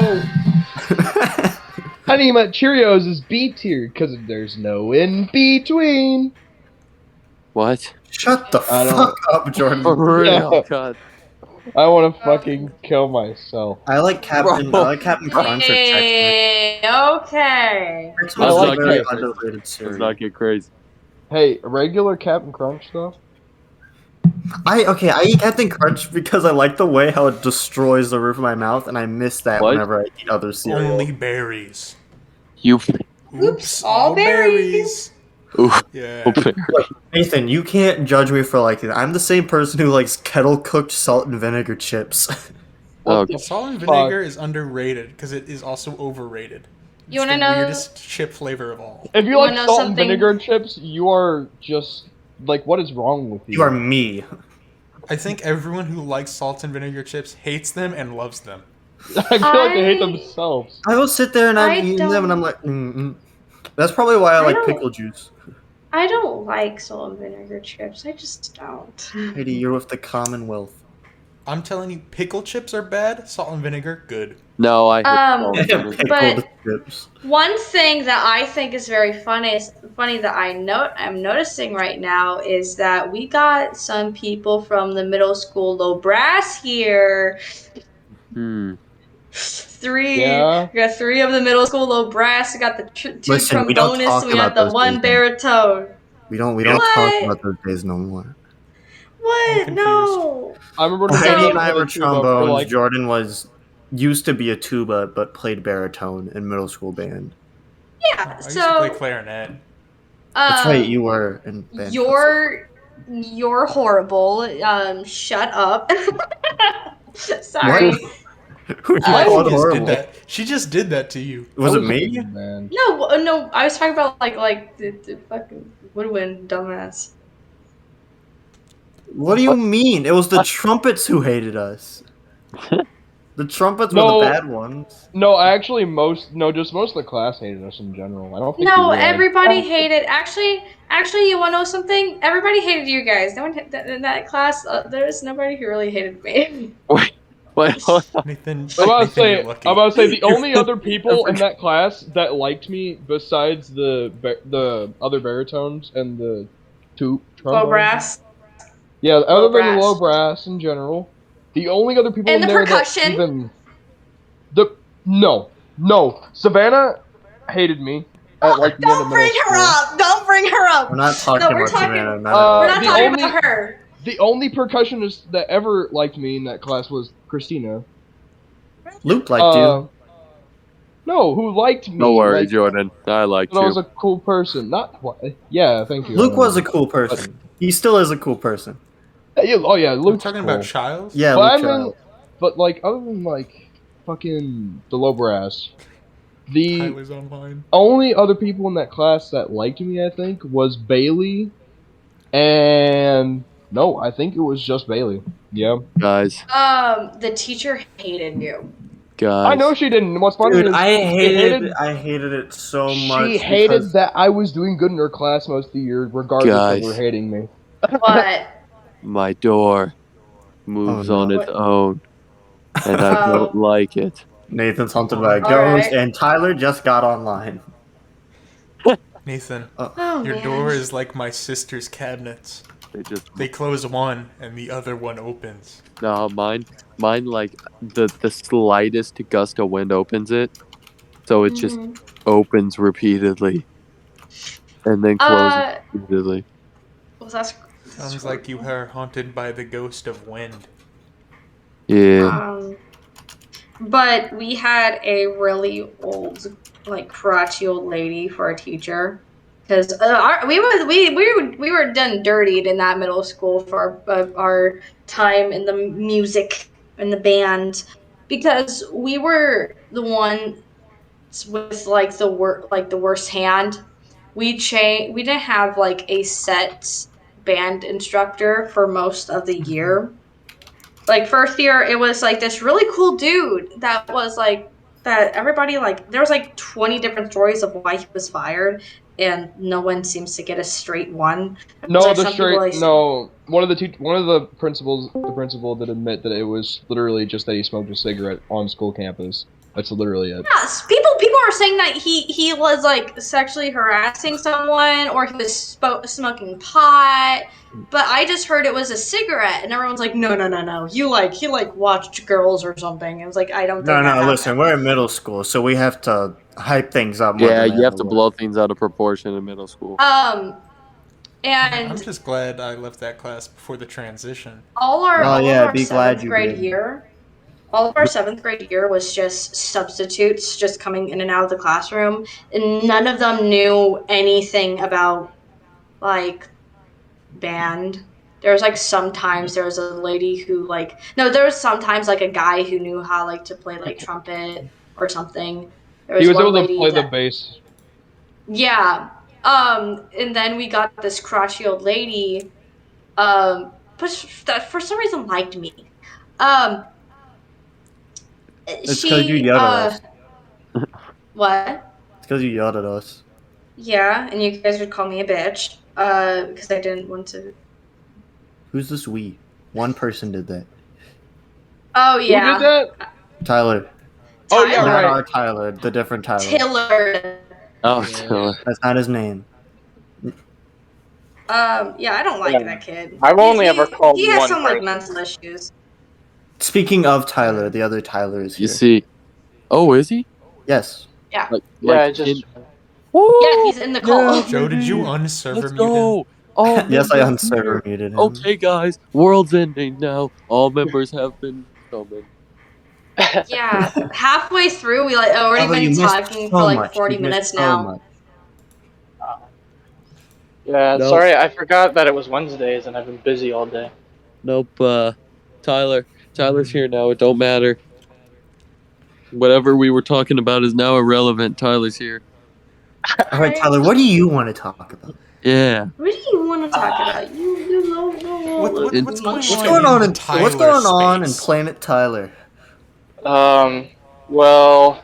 Honey Nut Cheerios is B tier because there's no in between. What? Shut the I fuck don't. up, Jordan. For real? Yeah. God. I want to fucking kill myself. I like Captain. I Bro. like Captain Crunch or Chex Mix. Okay. Chex I Mix is a like very it. underrated Let's cereal. not get crazy. Hey, regular Captain Crunch though. I eat Captain Crunch because I like the way how it destroys the roof of my mouth, and I miss that What? whenever I eat other cereal. Only berries. You. Oops, all berries. Ooh, Yeah. Nathan, you can't judge me for liking it. I'm the same person who likes kettle cooked salt and vinegar chips. What Okay. the Salt and fuck? vinegar is underrated because it is also overrated. You It's wanna the know- weirdest chip flavor of all. If you You like wanna know salt and something? vinegar chips, you are just like, what is wrong with you? You are me. I think everyone who likes salt and vinegar chips hates them and loves them. I feel like they hate I- themselves. I will sit there and I'm I eating them, and I'm don't- like, mm-mm. That's probably why I like don't- pickle juice. I don't like salt and vinegar chips. I just don't. Heidi, you're with the Commonwealth. I'm telling you, pickle chips are bad. Salt and vinegar, good. No, I hate Um, salt and vinegar. Pickled But- chips. One thing that I think is very funny that I'm noticing right now is that we got some people from the middle school low brass here. Yeah. We got three of the middle school low brass. We got the two Listen, we don't trombonists. talk And we got about the those one days baritone. We don't What? talk about those days no more. What? confused. No. I remember when Heidi So- and I were tuba for, trombones. like, Jordan used to be a tuba, but played baritone in middle school band. Yeah. I used to play So clarinet. That's right, you were in band. you're horrible. Shut up. Sorry. What? Who I She called just horrible? did that. She just did that to you. Was I it me? a man. No. I was talking about like the fucking woodwind dumbass. What do you mean? It was the trumpets who hated us. The trumpets were No. the bad ones. No, actually, most of the class hated us in general. I don't think. No, we realized. everybody hated. Actually, you want to know something? Everybody hated you guys. No one in that class. There's nobody who really hated me. Wait, hold on. Nathan, I'm about to Nathan, say. you're I'm lucky. about to say the only You're- other people in that class that liked me besides the other baritones and the two trombones. Low brass. Yeah, other than the brass. low brass in general, the only other people And in the there percussion. that even no, Savannah hated me at like the end of Don't middle bring her school. up. Don't bring her up. We're not talking No, we're about talking- Savannah. We're not the talking only- about her. The only percussionist that ever liked me in that class was Christina. Luke liked you. No, who liked me? No worry, like, Jordan. I like that I was you. a cool person. Not yeah, thank you. Luke was a cool person. He still is a cool person. Oh yeah, We're Luke's talking cool. about Childs? Yeah, But Luke I mean, Child. but like other than like fucking the low brass, the Tyler's online. only other people in that class that liked me, I think, was Bailey, and no, I think it was just Bailey. Yeah, Guys, The teacher hated you. guys. I know she didn't. What's funny Dude, is I she hated it so much. She hated because- that I was doing good in her class most of the year, regardless Guys. of her hating me. What? My door moves Oh, on no. its own, and I don't like it. Nathan's haunted by a All ghost, right. and Tyler just got online. Nathan, Oh, your man. door is like my sister's cabinets. They close one and the other one opens. No, mine like the slightest gust of wind opens it, so it just Mhm. opens repeatedly, and then closes repeatedly. Well, that's Sounds like you are haunted by the ghost of wind. Yeah. But we had a really old, like crotchety old lady for a teacher, because we were done dirtied in that middle school for our time in the music and the band, because we were the one with like the worst hand. We didn't have like a set band instructor for most of the year. Like first year, it was like this really cool dude that was like that everybody like there was like 20 different stories of why he was fired, and no one seems to get a straight one. No, Like the some people straight like no. One of the principal did admit that it was literally just that he smoked a cigarette on school campus. That's literally it. yes, people are saying that he was like sexually harassing someone or he was smoking pot. But I just heard it was a cigarette, and everyone's like, no. He like watched girls or something. It was like, I don't think No, that no, happened. listen, we're in middle school, so we have to hype things up more Yeah, than they you have ever to were. blow things out of proportion in middle school. I'm And just glad I left that class before the transition. all Oh, yeah, of our be glad seventh you grade did. year, all of our seventh grade year was just substitutes just coming in and out of the classroom, and none of them knew anything about like band. There was like sometimes there was a lady who like no, there was sometimes like a guy who knew how like to play like trumpet or something. There He was was one able to lady play the that bass. yeah. And then we got this crotchety old lady, that for some reason liked me. Um, It's because you she, yelled at us. what? It's because you yelled at us. Yeah, and you guys would call me a bitch, because I didn't want to. Who's this we? One person did that. Oh, Who yeah. did that? Tyler. Oh yeah, Tyler. Not right. our Tyler, the different Tyler. Tiller. Oh, Yeah. Tiller. That's not his name. Yeah, I don't like Yeah. that kid. I've only ever called he has one some, like, person. mental issues. Speaking of Tyler, the other Tyler is You here. see. Oh, is he? Yes. Yeah. Yeah, I in- just Yeah, he's in the call. Joe, did you baby. unserver Let's mute him? go. All Yes, I members unserver here. muted him. Okay, guys, world's ending now. All members have been summoned. Yeah, halfway through, we like already Tyler, you been missed talking so for like much. 40 You missed minutes so now. much. yeah, No. sorry, I forgot that it was Wednesdays and I've been busy all day. Nope. Tyler's here now. It don't matter. Whatever we were talking about is now irrelevant. Tyler's here. All right, Tyler, what do you want to talk about? Yeah. What do you want to talk about? You know, What's going What's on going on in in Tyler What's going on in space? Planet Tyler? Well,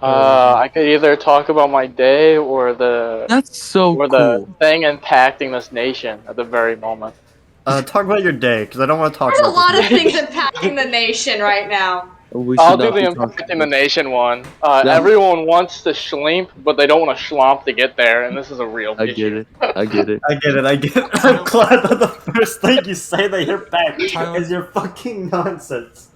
I could either talk about my day or the That's so cool. thing impacting this nation at the very moment. Talk about your day, because I don't want to talk There's a about lot this. of things impacting the nation right now. We I'll should do not the be talking impacting the about- nation one. Yeah. Everyone wants to schlimp, but they don't want to schlomp to get there, and this is a real I issue. get it. I get it. I get it. I'm glad that the first thing you say that you're back Tyler- is your fucking nonsense.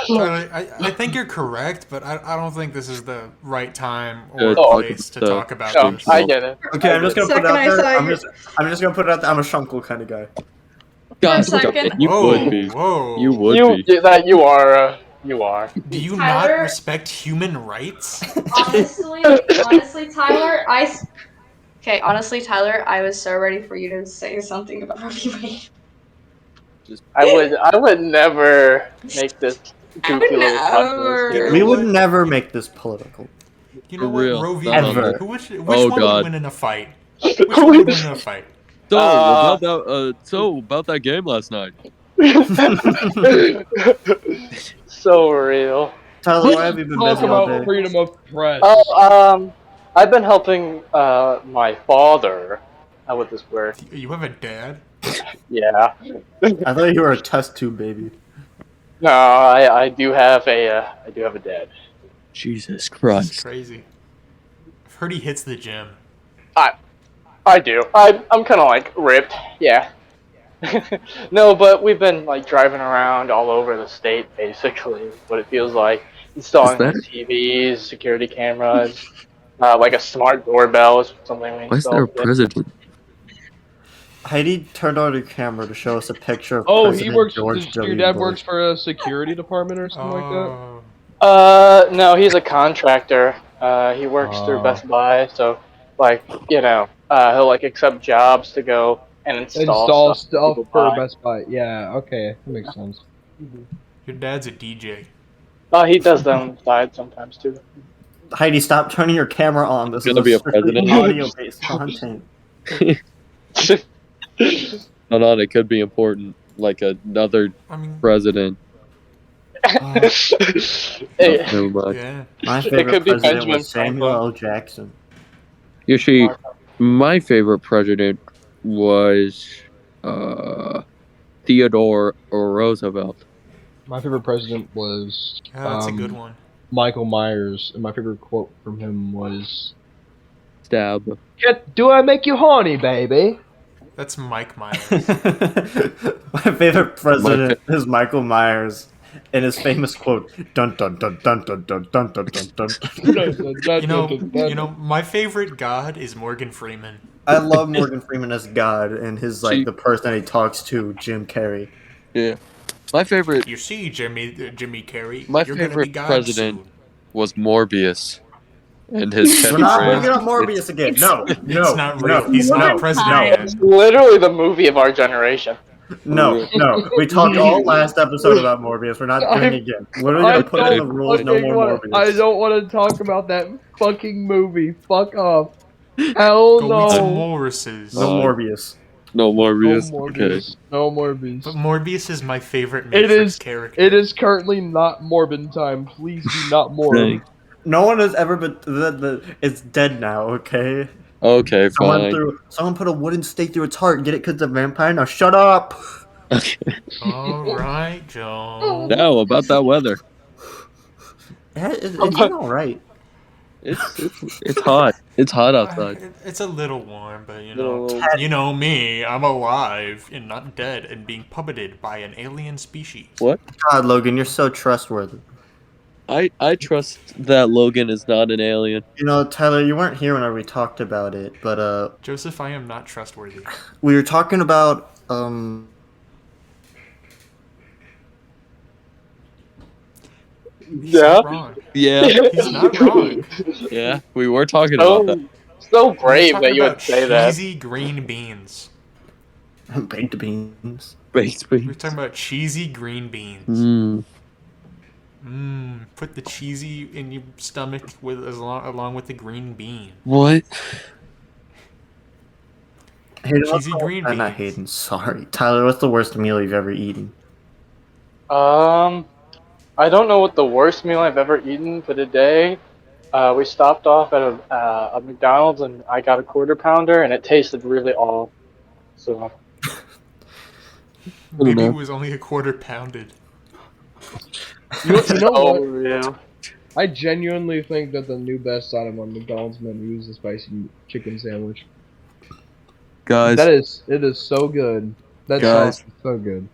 Tyler, I think you're correct, but I don't think this is the right time Yeah, or talk place to about talk about No, this. I get it. Okay, I'm just gonna put it Second out I there. saw I'm just gonna put it out there. I'm a Shunkle kind of guy. God, For a second. you Whoa, would be. whoa. You would You be. that you are. You are. Do you Tyler- not respect human rights? Honestly, Tyler, honestly, Tyler, I was so ready for you to say something about Roe v. Wade. I would never make this goofy little never. podcast here. We would What? never make this political. You know For what? real. Roe v. Ever. Wade. Which Oh, one God. would win in a fight? Which one would win in a fight? So Uh, about that game last night. So real. Tyler, why have you been Talk busy all about day? freedom of press. I've been helping my father with this work. You have a dad? Yeah. I thought you were a test tube baby. No, I do have a dad. Jesus That's Christ. crazy. I've heard he hits the gym. I do. I'm kind of like ripped. Yeah. No, but we've been like driving around all over the state, basically. What it feels like, installing Is that- TVs, security cameras, like a smart doorbell is something we Why is there a installed. president? Heidi turned on her camera to show us a picture of Oh, President he works. George Your W. dad Bush. works for a security department or something like that. Oh. No, he's a contractor. He works through Oh. Best Buy, so like he'll like accept jobs to go and Install stuff people for buy. Best Buy. Yeah. Okay, that makes sense. Your dad's a DJ. He does that on the side sometimes too. Heidi, stop turning your camera on. This is Gonna be a strictly president. audio-based content. Hold on, it could be important. Like another I mean, president. uh, Hey, Never mind. yeah. My it favorite could be president Benjamin was Samuel Franklin. L. Jackson. You see, my favorite president was Theodore Roosevelt. My favorite president was Yeah, that's a good one. Michael Myers, and my favorite quote from him was, Stab. "Do I make you horny, baby?" That's Mike Myers. My favorite president is Michael Myers, and his famous quote: "Dun dun dun dun dun dun dun dun dun dun." You know, my favorite god is Morgan Freeman. I love Morgan Freeman as God and his See- the person he talks to, Jim Carrey. Yeah. My favorite You see, Jimmy Carrey, My you're gonna be favorite God president soon. was Morbius. And his We're not catchphrase. bringing up Morbius again. No, no, It's not real. no, He's no, not president no. yet. It's literally the movie of our generation. No, no. We talked all last episode about Morbius. We're not doing it again. Literally I gonna put it in the don't rules. No fucking more wanna- Morbius. I don't want to talk about that fucking movie. Fuck off. Hell Go eat some no. Morrises. No Morbius. No No Morbius. Okay. Morbius. No Morbius. But Morbius is my favorite It Matrix is- character. It is currently not Morbin time. Please do not morb. Dang. No one has ever been. It's dead now. Okay. Okay, fine. Someone put a wooden stake through its heart. Get it? Cause it's a vampire. Now shut up. Okay. All right, Joe. Now about that weather. It's been all right. It's hot. It's hot outside. It's a little warm, but Little- you know me. I'm alive and not dead and being puppeted by an alien species. What? God, Logan, you're so trustworthy. I trust that Logan is not an alien. You know, Tyler, you weren't here whenever we talked about it, but Joseph, I am not trustworthy. we were talking about He's Yeah. not wrong. Yeah, He's not wrong. yeah. We were talking about that. So He's brave talking that you would about say that. cheesy green beans. baked beans. Baked We're beans. talking about cheesy green beans. Mm. Put the cheesy in your stomach along with the green bean. What? Hayden, Cheesy green not beans. Hayden. Sorry, Tyler. What's the worst meal you've ever eaten? I don't know what the worst meal I've ever eaten, but today, we stopped off at a McDonald's and I got a quarter pounder and it tasted really awful. So Maybe know. it was only a quarter pounded. You know what? oh yeah. I genuinely think that the new best item on McDonald's menu is the spicy chicken sandwich. Guys, It is so good. That Guys. sauce is so good.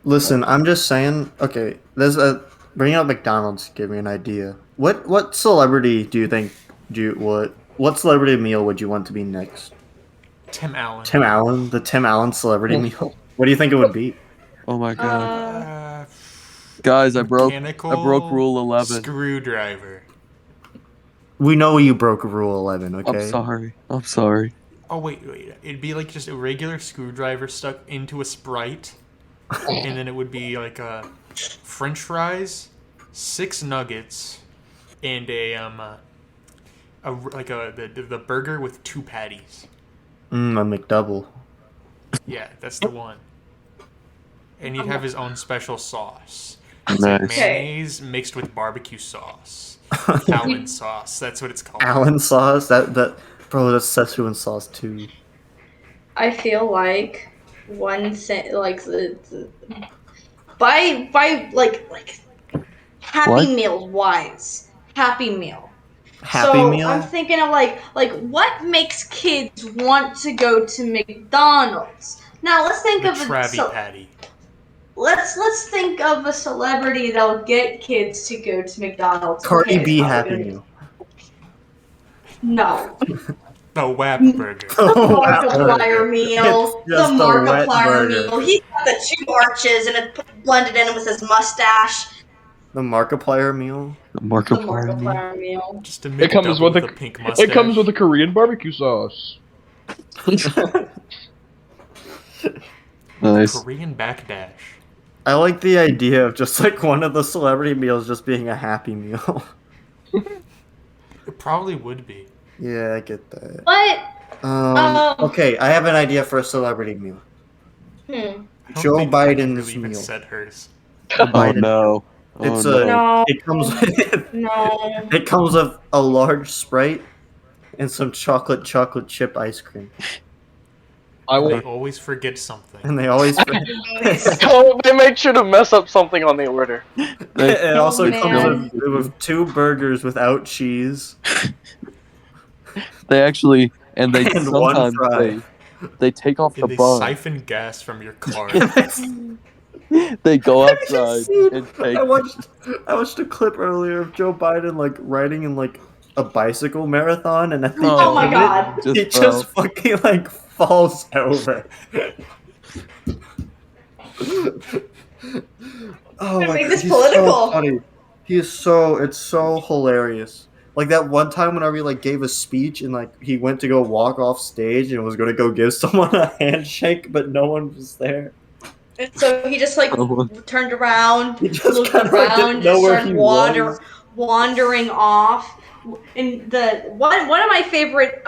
Listen, I'm just saying. Okay, there's a bringing up McDonald's. Give me an idea. What celebrity do you think? What celebrity meal would you want to be next? Tim Allen. Tim Allen, the Tim Allen celebrity meal. What do you think it would be? oh my god. Uh, Guys, I broke mechanical rule 11. Screwdriver. We know you broke Rule 11. Okay. I'm sorry. Oh wait. It'd be like just a regular screwdriver stuck into a Sprite, and then it would be like French fries, 6 nuggets, and the burger with 2 patties. A McDouble. Yeah, that's the one. And he'd have his own special sauce. It's Nice. like mayonnaise mixed with barbecue sauce. Allen sauce. That's what it's called. Allen sauce. That bro. That's Szechuan sauce too. I feel like one thing, like by like Happy What? Meal wise, Happy Meal. Happy so Meal. I'm thinking of like what makes kids want to go to McDonald's. Now let's think The of Krabby Patty. let's think of a celebrity that'll get kids to go to McDonald's. Cardi Okay, it's B probably Happy gonna be- Meal. No. The WAP burger. The Markiplier meal. It's just The a wet Markiplier burger. meal. He's got the 2 arches and it's blended in with his mustache. The Markiplier meal. The The Markiplier. Markiplier meal. Just a It comes McDouble with a a pink mustache. It comes with a Korean barbecue sauce. Nice. Korean backdash. I like the idea of just like one of the celebrity meals just being a Happy Meal. It probably would be. Yeah, I get that. But Okay, I have an idea for a celebrity meal. hmm. I don't Joe think Heidi Biden's really even meal. said hers. The Oh Biden. no. Oh It's no. No, It comes with. no. It comes with a large Sprite and some chocolate chip ice cream, I They will. always forget something. and they always. Oh, they make sure to mess up something on the order. It also Oh, comes man. with 2 burgers without cheese They actually and they and 1 sometimes fry. they take off the And they bun. siphon gas from your car. They go I just outside seen- and take. I watched a clip earlier of Joe Biden like riding in like a bicycle marathon, and at the Oh my end of God. it, he just fucking like falls over. Oh Gonna my make god, this he's political. so funny. It's so hilarious. Like that one time whenever he like gave a speech and like he went to go walk off stage and was gonna go give someone a handshake, but no one was there. And so he just like turned around, He just looked kind of like around, didn't know and where started he was. wandering off. And the one of my favorite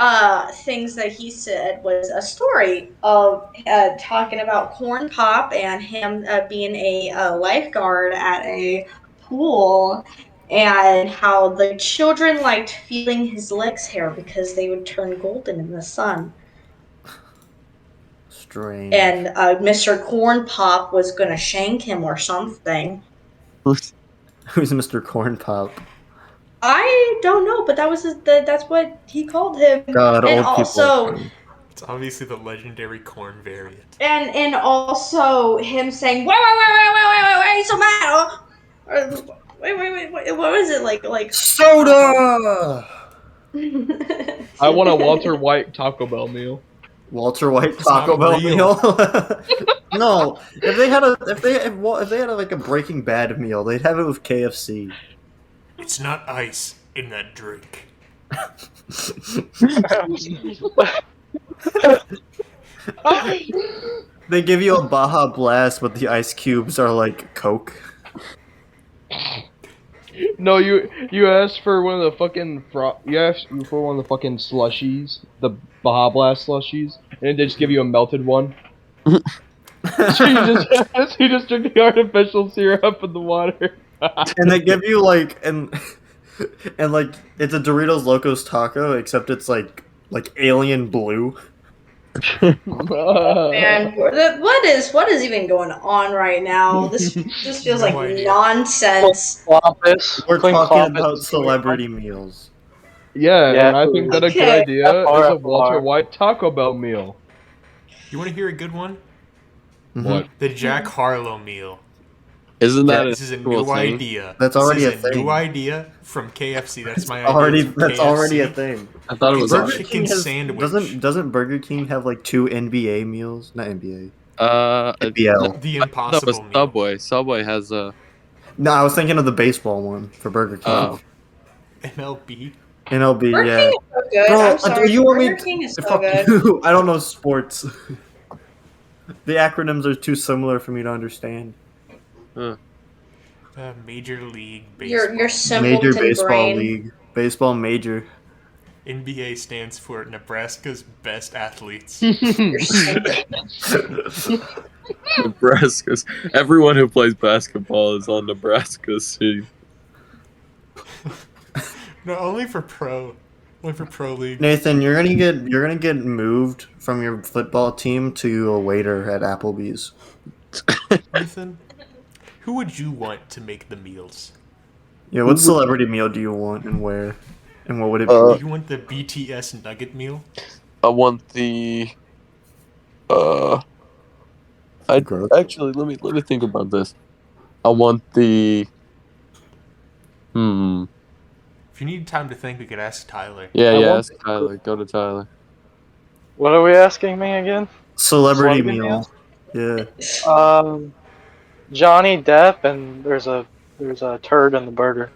things that he said was a story of talking about Corn Pop and him being a lifeguard at a pool, and how the children liked feeling his legs hair because they would turn golden in the sun. Strange. And Mr. Corn Pop was gonna shank him or something. Who's Mr. Corn Pop? I don't know, but that's what he called him. God, and old also, people. It's obviously the legendary corn variant. and also him saying, wait, are you so mad? Wait, what was it like? Soda. I want a Walter White Taco Bell meal. Walter White It's Taco not Bell real. meal. No, if they had like a Breaking Bad meal, they'd have it with KFC. It's not ice in that drink. They give you a Baja Blast, but the ice cubes are like Coke. No, you asked for one of the fucking you asked for one of the fucking slushies, the Baja Blast slushies, and they just give you a melted one. So you just drink the artificial syrup in the water. And they give you like and like it's a Doritos Locos taco, except it's like alien blue. Man, what is even going on right now? This just feels No like idea. nonsense. Clompus. We're Clean talking Clompus about is going on. celebrity meals. Yeah, Yeah, and I think that a good okay. idea Far, is a Walter far. White Taco Bell meal. You want to hear a good one? Mhm. What? The Jack Harlow meal. Isn't that This is a cool new thing? idea. That's already This is a thing. new idea from KFC. That's my Already, idea. that's already a thing. I thought it was Burger already. Chicken sandwich. Doesn't Burger King have like 2 NBA meals? Not NBA. No, NBL. The no, Impossible it's meal. Subway. Subway has a. No, I was thinking of the baseball one for Burger King. Oh. MLB. NLB, Burger yeah. King is so good. Bro, I'm sorry. you want me Burger King is so fuck good. you. I don't know sports. The acronyms are too similar for me to understand. Major League Baseball. Your simpleton Major Baseball brain. League. Baseball Major. NBA stands for Nebraska's Best Athletes. Your simpleton. Nebraska's. Everyone who plays basketball is on Nebraska's team. No, only for pro. Only for pro league. Nathan, you're gonna get moved from your football team to a waiter at Applebee's. Nathan, who would you want to make the meals? Yeah, what celebrity meal do you want and where? And what would it Do be? you want the BTS nugget meal? I want the. Gross. Actually let me think about this. I want the. If you need time to think, we could ask Tyler. Yeah, I want- ask Tyler. Go to Tyler. What are we asking me again? Celebrity Celebrity meal. Yeah. Johnny Depp, and there's a turd in the burger.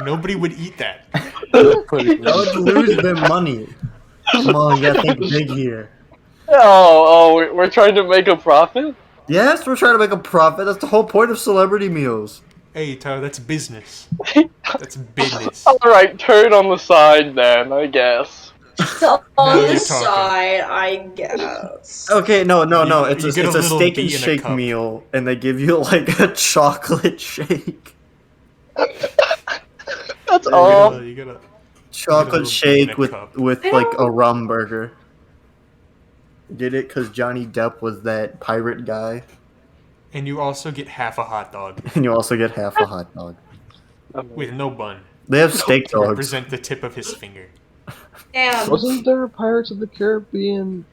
Nobody would eat that. That would lose them money. Come on, you gotta think big here. We're trying to make a profit? Yes, we're trying to make a profit. That's the whole point of celebrity meals. Hey, Tyler, that's business. That's business. Alright, turn on the side then, I guess. On Now the you're talking. side, I guess. Okay, no. It's you get a it's a little steak and bee in a shake cup. meal, and they give you like a chocolate shake. That's You all. gotta, you gotta, Chocolate little bee in shake a with cup. like a rum burger. Did it because Johnny Depp was that pirate guy, and you also get half a hot dog and you also get half a hot dog. with no bun They have steak to dogs. represent the tip of his finger. Damn. Wasn't there a Pirates of the Caribbean?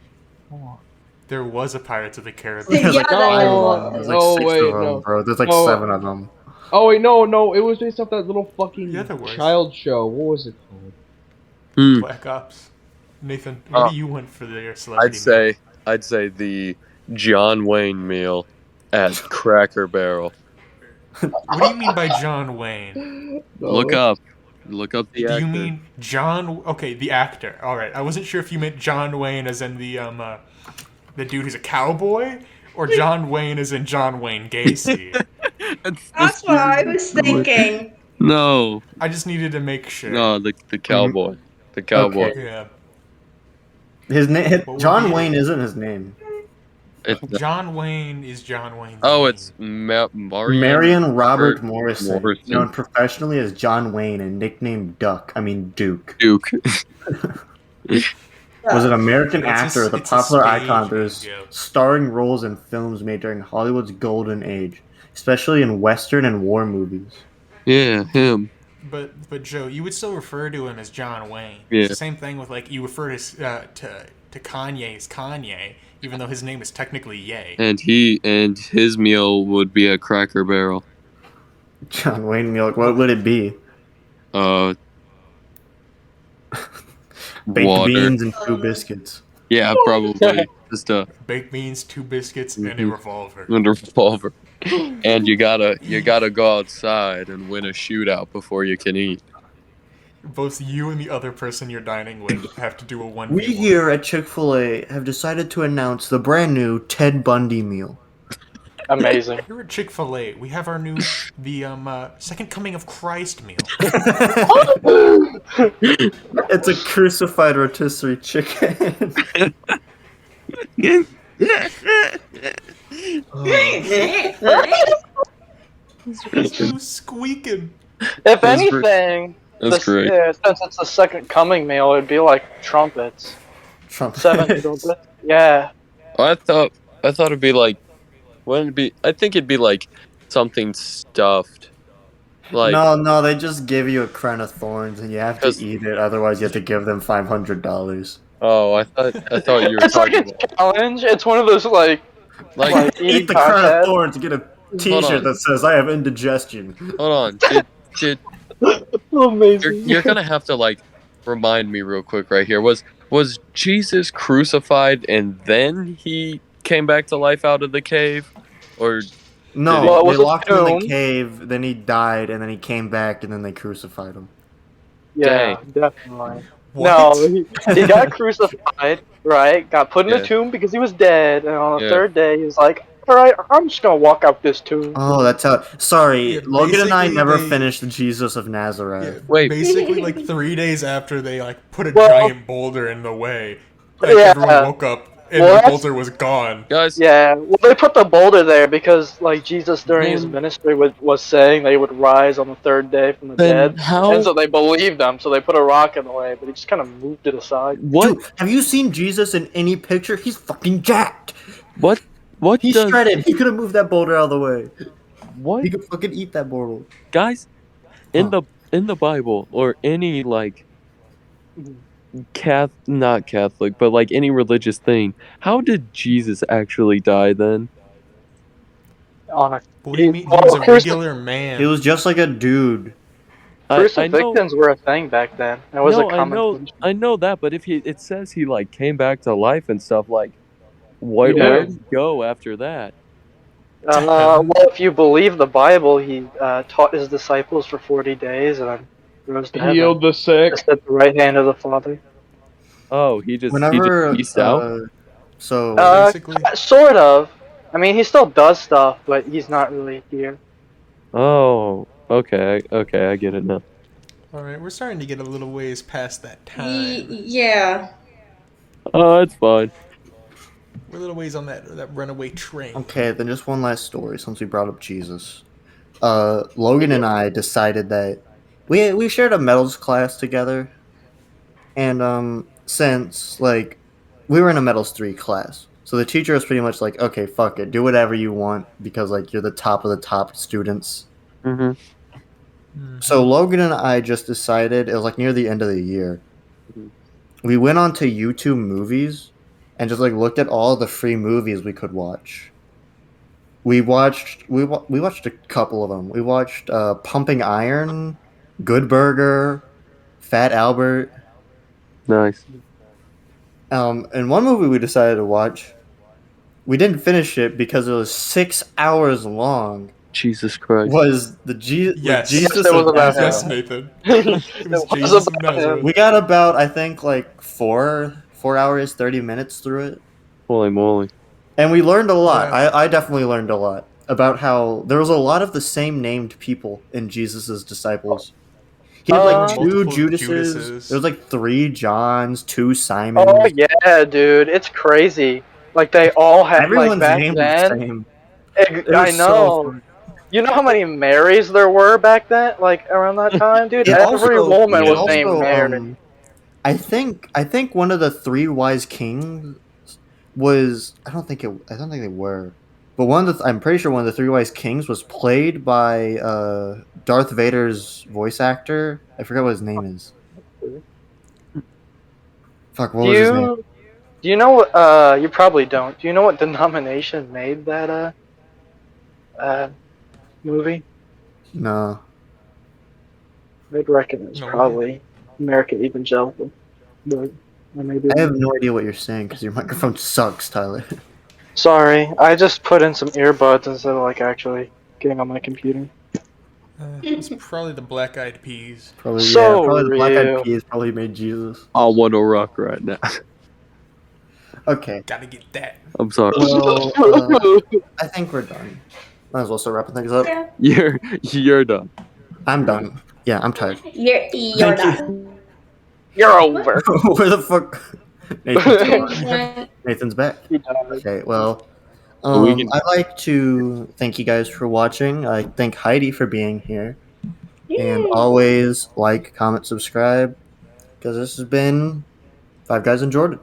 There was a Pirates of the Caribbean. There's Yeah, like that 5 of was. them. There's like Oh, 6 wait, of them, no. bro. There's like Oh. 7 of them. Oh wait, no, it was based off that little fucking Yeah, there was. child show. What was it called? Black Ops. Nathan, what do you want for their celebrity I'd say the John Wayne meal at Cracker Barrel. meal? What do you mean by John Wayne? No. Look up the Do actor. you mean John? Okay, the actor. All right, I wasn't sure if you meant John Wayne as in the dude who's a cowboy, or John Wayne as in John Wayne Gacy. That's what I was thinking. No, I just needed to make sure. no, the cowboy, the cowboy. Okay. Yeah. His name, What would John be it? Wayne, isn't his name. It's John Wayne is John Wayne's oh, name. it's Marion Marion Robert Robert Morrison, Morrison. known professionally as John Wayne and nicknamed Duke. Duke. Was an American It's a- actor with a it's a popular stage icon for name, his yeah. starring roles in films made during Hollywood's golden age, especially in Western and war movies. Yeah, him. But Joe, you would still refer to him as John Wayne. Yeah. It's the same thing with like you refer to Kanye as Kanye, even though his name is technically Ye. And his meal would be a Cracker Barrel. John Wayne milk, what would it be? Baked Water. beans and 2 biscuits. Yeah, probably just a Baked beans, 2 biscuits, and a Mhm. revolver. revolver. And you gotta go outside and win a shootout before you can eat. Both you and the other person you're dining with have to do a 1v1. We here at Chick-fil-A have decided to announce the brand new Ted Bundy meal. Amazing. Here at Chick-fil-A, we have our new Second Coming of Christ meal. It's a crucified rotisserie chicken. Who's squeaking? If That's anything, That's great. since it's the second coming meal, it'd be like trumpets. Trump. 7 trumpets. Yeah. I thought it'd be like, wouldn't it be? I think it'd be like something stuffed. Like No, they just give you a crown of thorns and you have to 'Cause- eat it. Otherwise, you have to give them $500. oh, I thought you were It's like talking a about challenge. It's one of those like like. eating Eat the crown of contests. thorns and get a on. T-shirt that says "I have indigestion." Hold on, did Amazing. you're gonna have to like remind me real quick right here. Was Jesus crucified and then he came back to life out of the cave, or No, Well, it they was a locked him in tomb. the cave. Then he died, and then he came back, and then they crucified him. Yeah, definitely. What? No, he got crucified, right? Got put in Yeah. a tomb because he was dead, and on the Yeah. third day, he was like, "All right, I'm just gonna walk out this tomb." Oh, that's how. Sorry, Yeah, Logan and I basically never they- finished Jesus of Yeah, Nazareth. Wait. basically like 3 days after they like put a Well- giant boulder in the way, like, Yeah. everyone woke up and Well, the that's- boulder was gone. guys? Yeah, well, they put the boulder there because, like, Jesus during his Then- ministry was saying they would rise on the third day from the Then dead, how? and so they believed him. So they put a rock in the way, but he just kind of moved it aside. What? Dude, have you seen Jesus in any picture? He's fucking jacked. What? What He's does? shredded. He could have moved that boulder out of the way. What? He could fucking eat that boulder. Guys, in Huh. the Bible or any like not Catholic, but like any religious thing, how did Jesus actually die then? On a What do you mean? He Well, was a crucif- regular man. He was just like a dude. I know, crucifixions were a thing back then. It was no, a common thing. I know that, but if it says he like came back to life and stuff, like, what? Yeah. Where did he go after that? Well, if you believe the Bible, he taught his disciples for 40 days and then rose to heaven. Healed the sick. Just at the right hand of the Father. Oh, he just Whenever, peaced out. So Basically, Sort of. I mean, he still does stuff, but he's not really here. Oh, okay, okay, I get it now. All right, we're starting to get a little ways past that Y- time. yeah. Oh, it's fine. We're a little ways on that runaway train. Okay, then just one last story since we brought up Jesus. Logan and I decided that we shared a metals class together, and since like we were in a metals 3 class, so the teacher was pretty much like, okay, fuck it, do whatever you want because like you're the top of the top students. Mm-hmm. So Logan and I just decided, it was like near the end of the year, Mhm. we went on to YouTube movies and just like looked at all the free movies we could watch. We watched a couple of them. We watched Pumping Iron, Good Burger, Fat Albert. Nice. And one movie we decided to watch, we didn't finish it because it was 6 hours long. Jesus Christ. Was Yes. Jesus It was of about Yes, Nazareth? Nathan. it It was was Jesus of about him. Nazareth. We got about, I think, like 4 hours 30 minutes through it, Holy moly. and we learned a lot. Yeah. I definitely learned a lot about how there was a lot of the same named people in Jesus's disciples. He had like two Multiple Judases. Judases. There was like 3 Johns, 2 Oh Simons. yeah, dude, it's crazy. Like they all had Everyone's like back named the then. same. It I was so know. fun. You know how many Marys there were back then? Like around that time, dude. It Every also, woman it was named also, Mary. I think one of the 3 wise kings was, I don't think they were, but I'm pretty sure one of the 3 wise kings was played by Darth Vader's voice actor. I forgot what his name is. Fuck, what Do was his name? you know what? You probably don't. Do you know what denomination made that movie? No. I'd reckon it's No. probably American Evangelical. But I may be I have wrong. no idea what you're saying because your microphone sucks, Tyler. Sorry, I just put in some earbuds instead of like actually getting on my computer. It's probably the Black Eyed Peas. Probably, yeah, So probably the Black Eyed real. Peas probably made Jesus. I want to rock right now. Okay, Gotta get that. I'm sorry. well, I think we're done. Might as well start wrapping things up. Yeah. You're done. I'm done. Yeah, I'm tired. You're Thank you. done. You're over. Where the fuck? Nathan's back. He died. Okay, well, So we can- I'd like to thank you guys for watching. I thank Heidi for being here. And Yay. always like, comment, subscribe, because this has been 5 Guys in Jordan.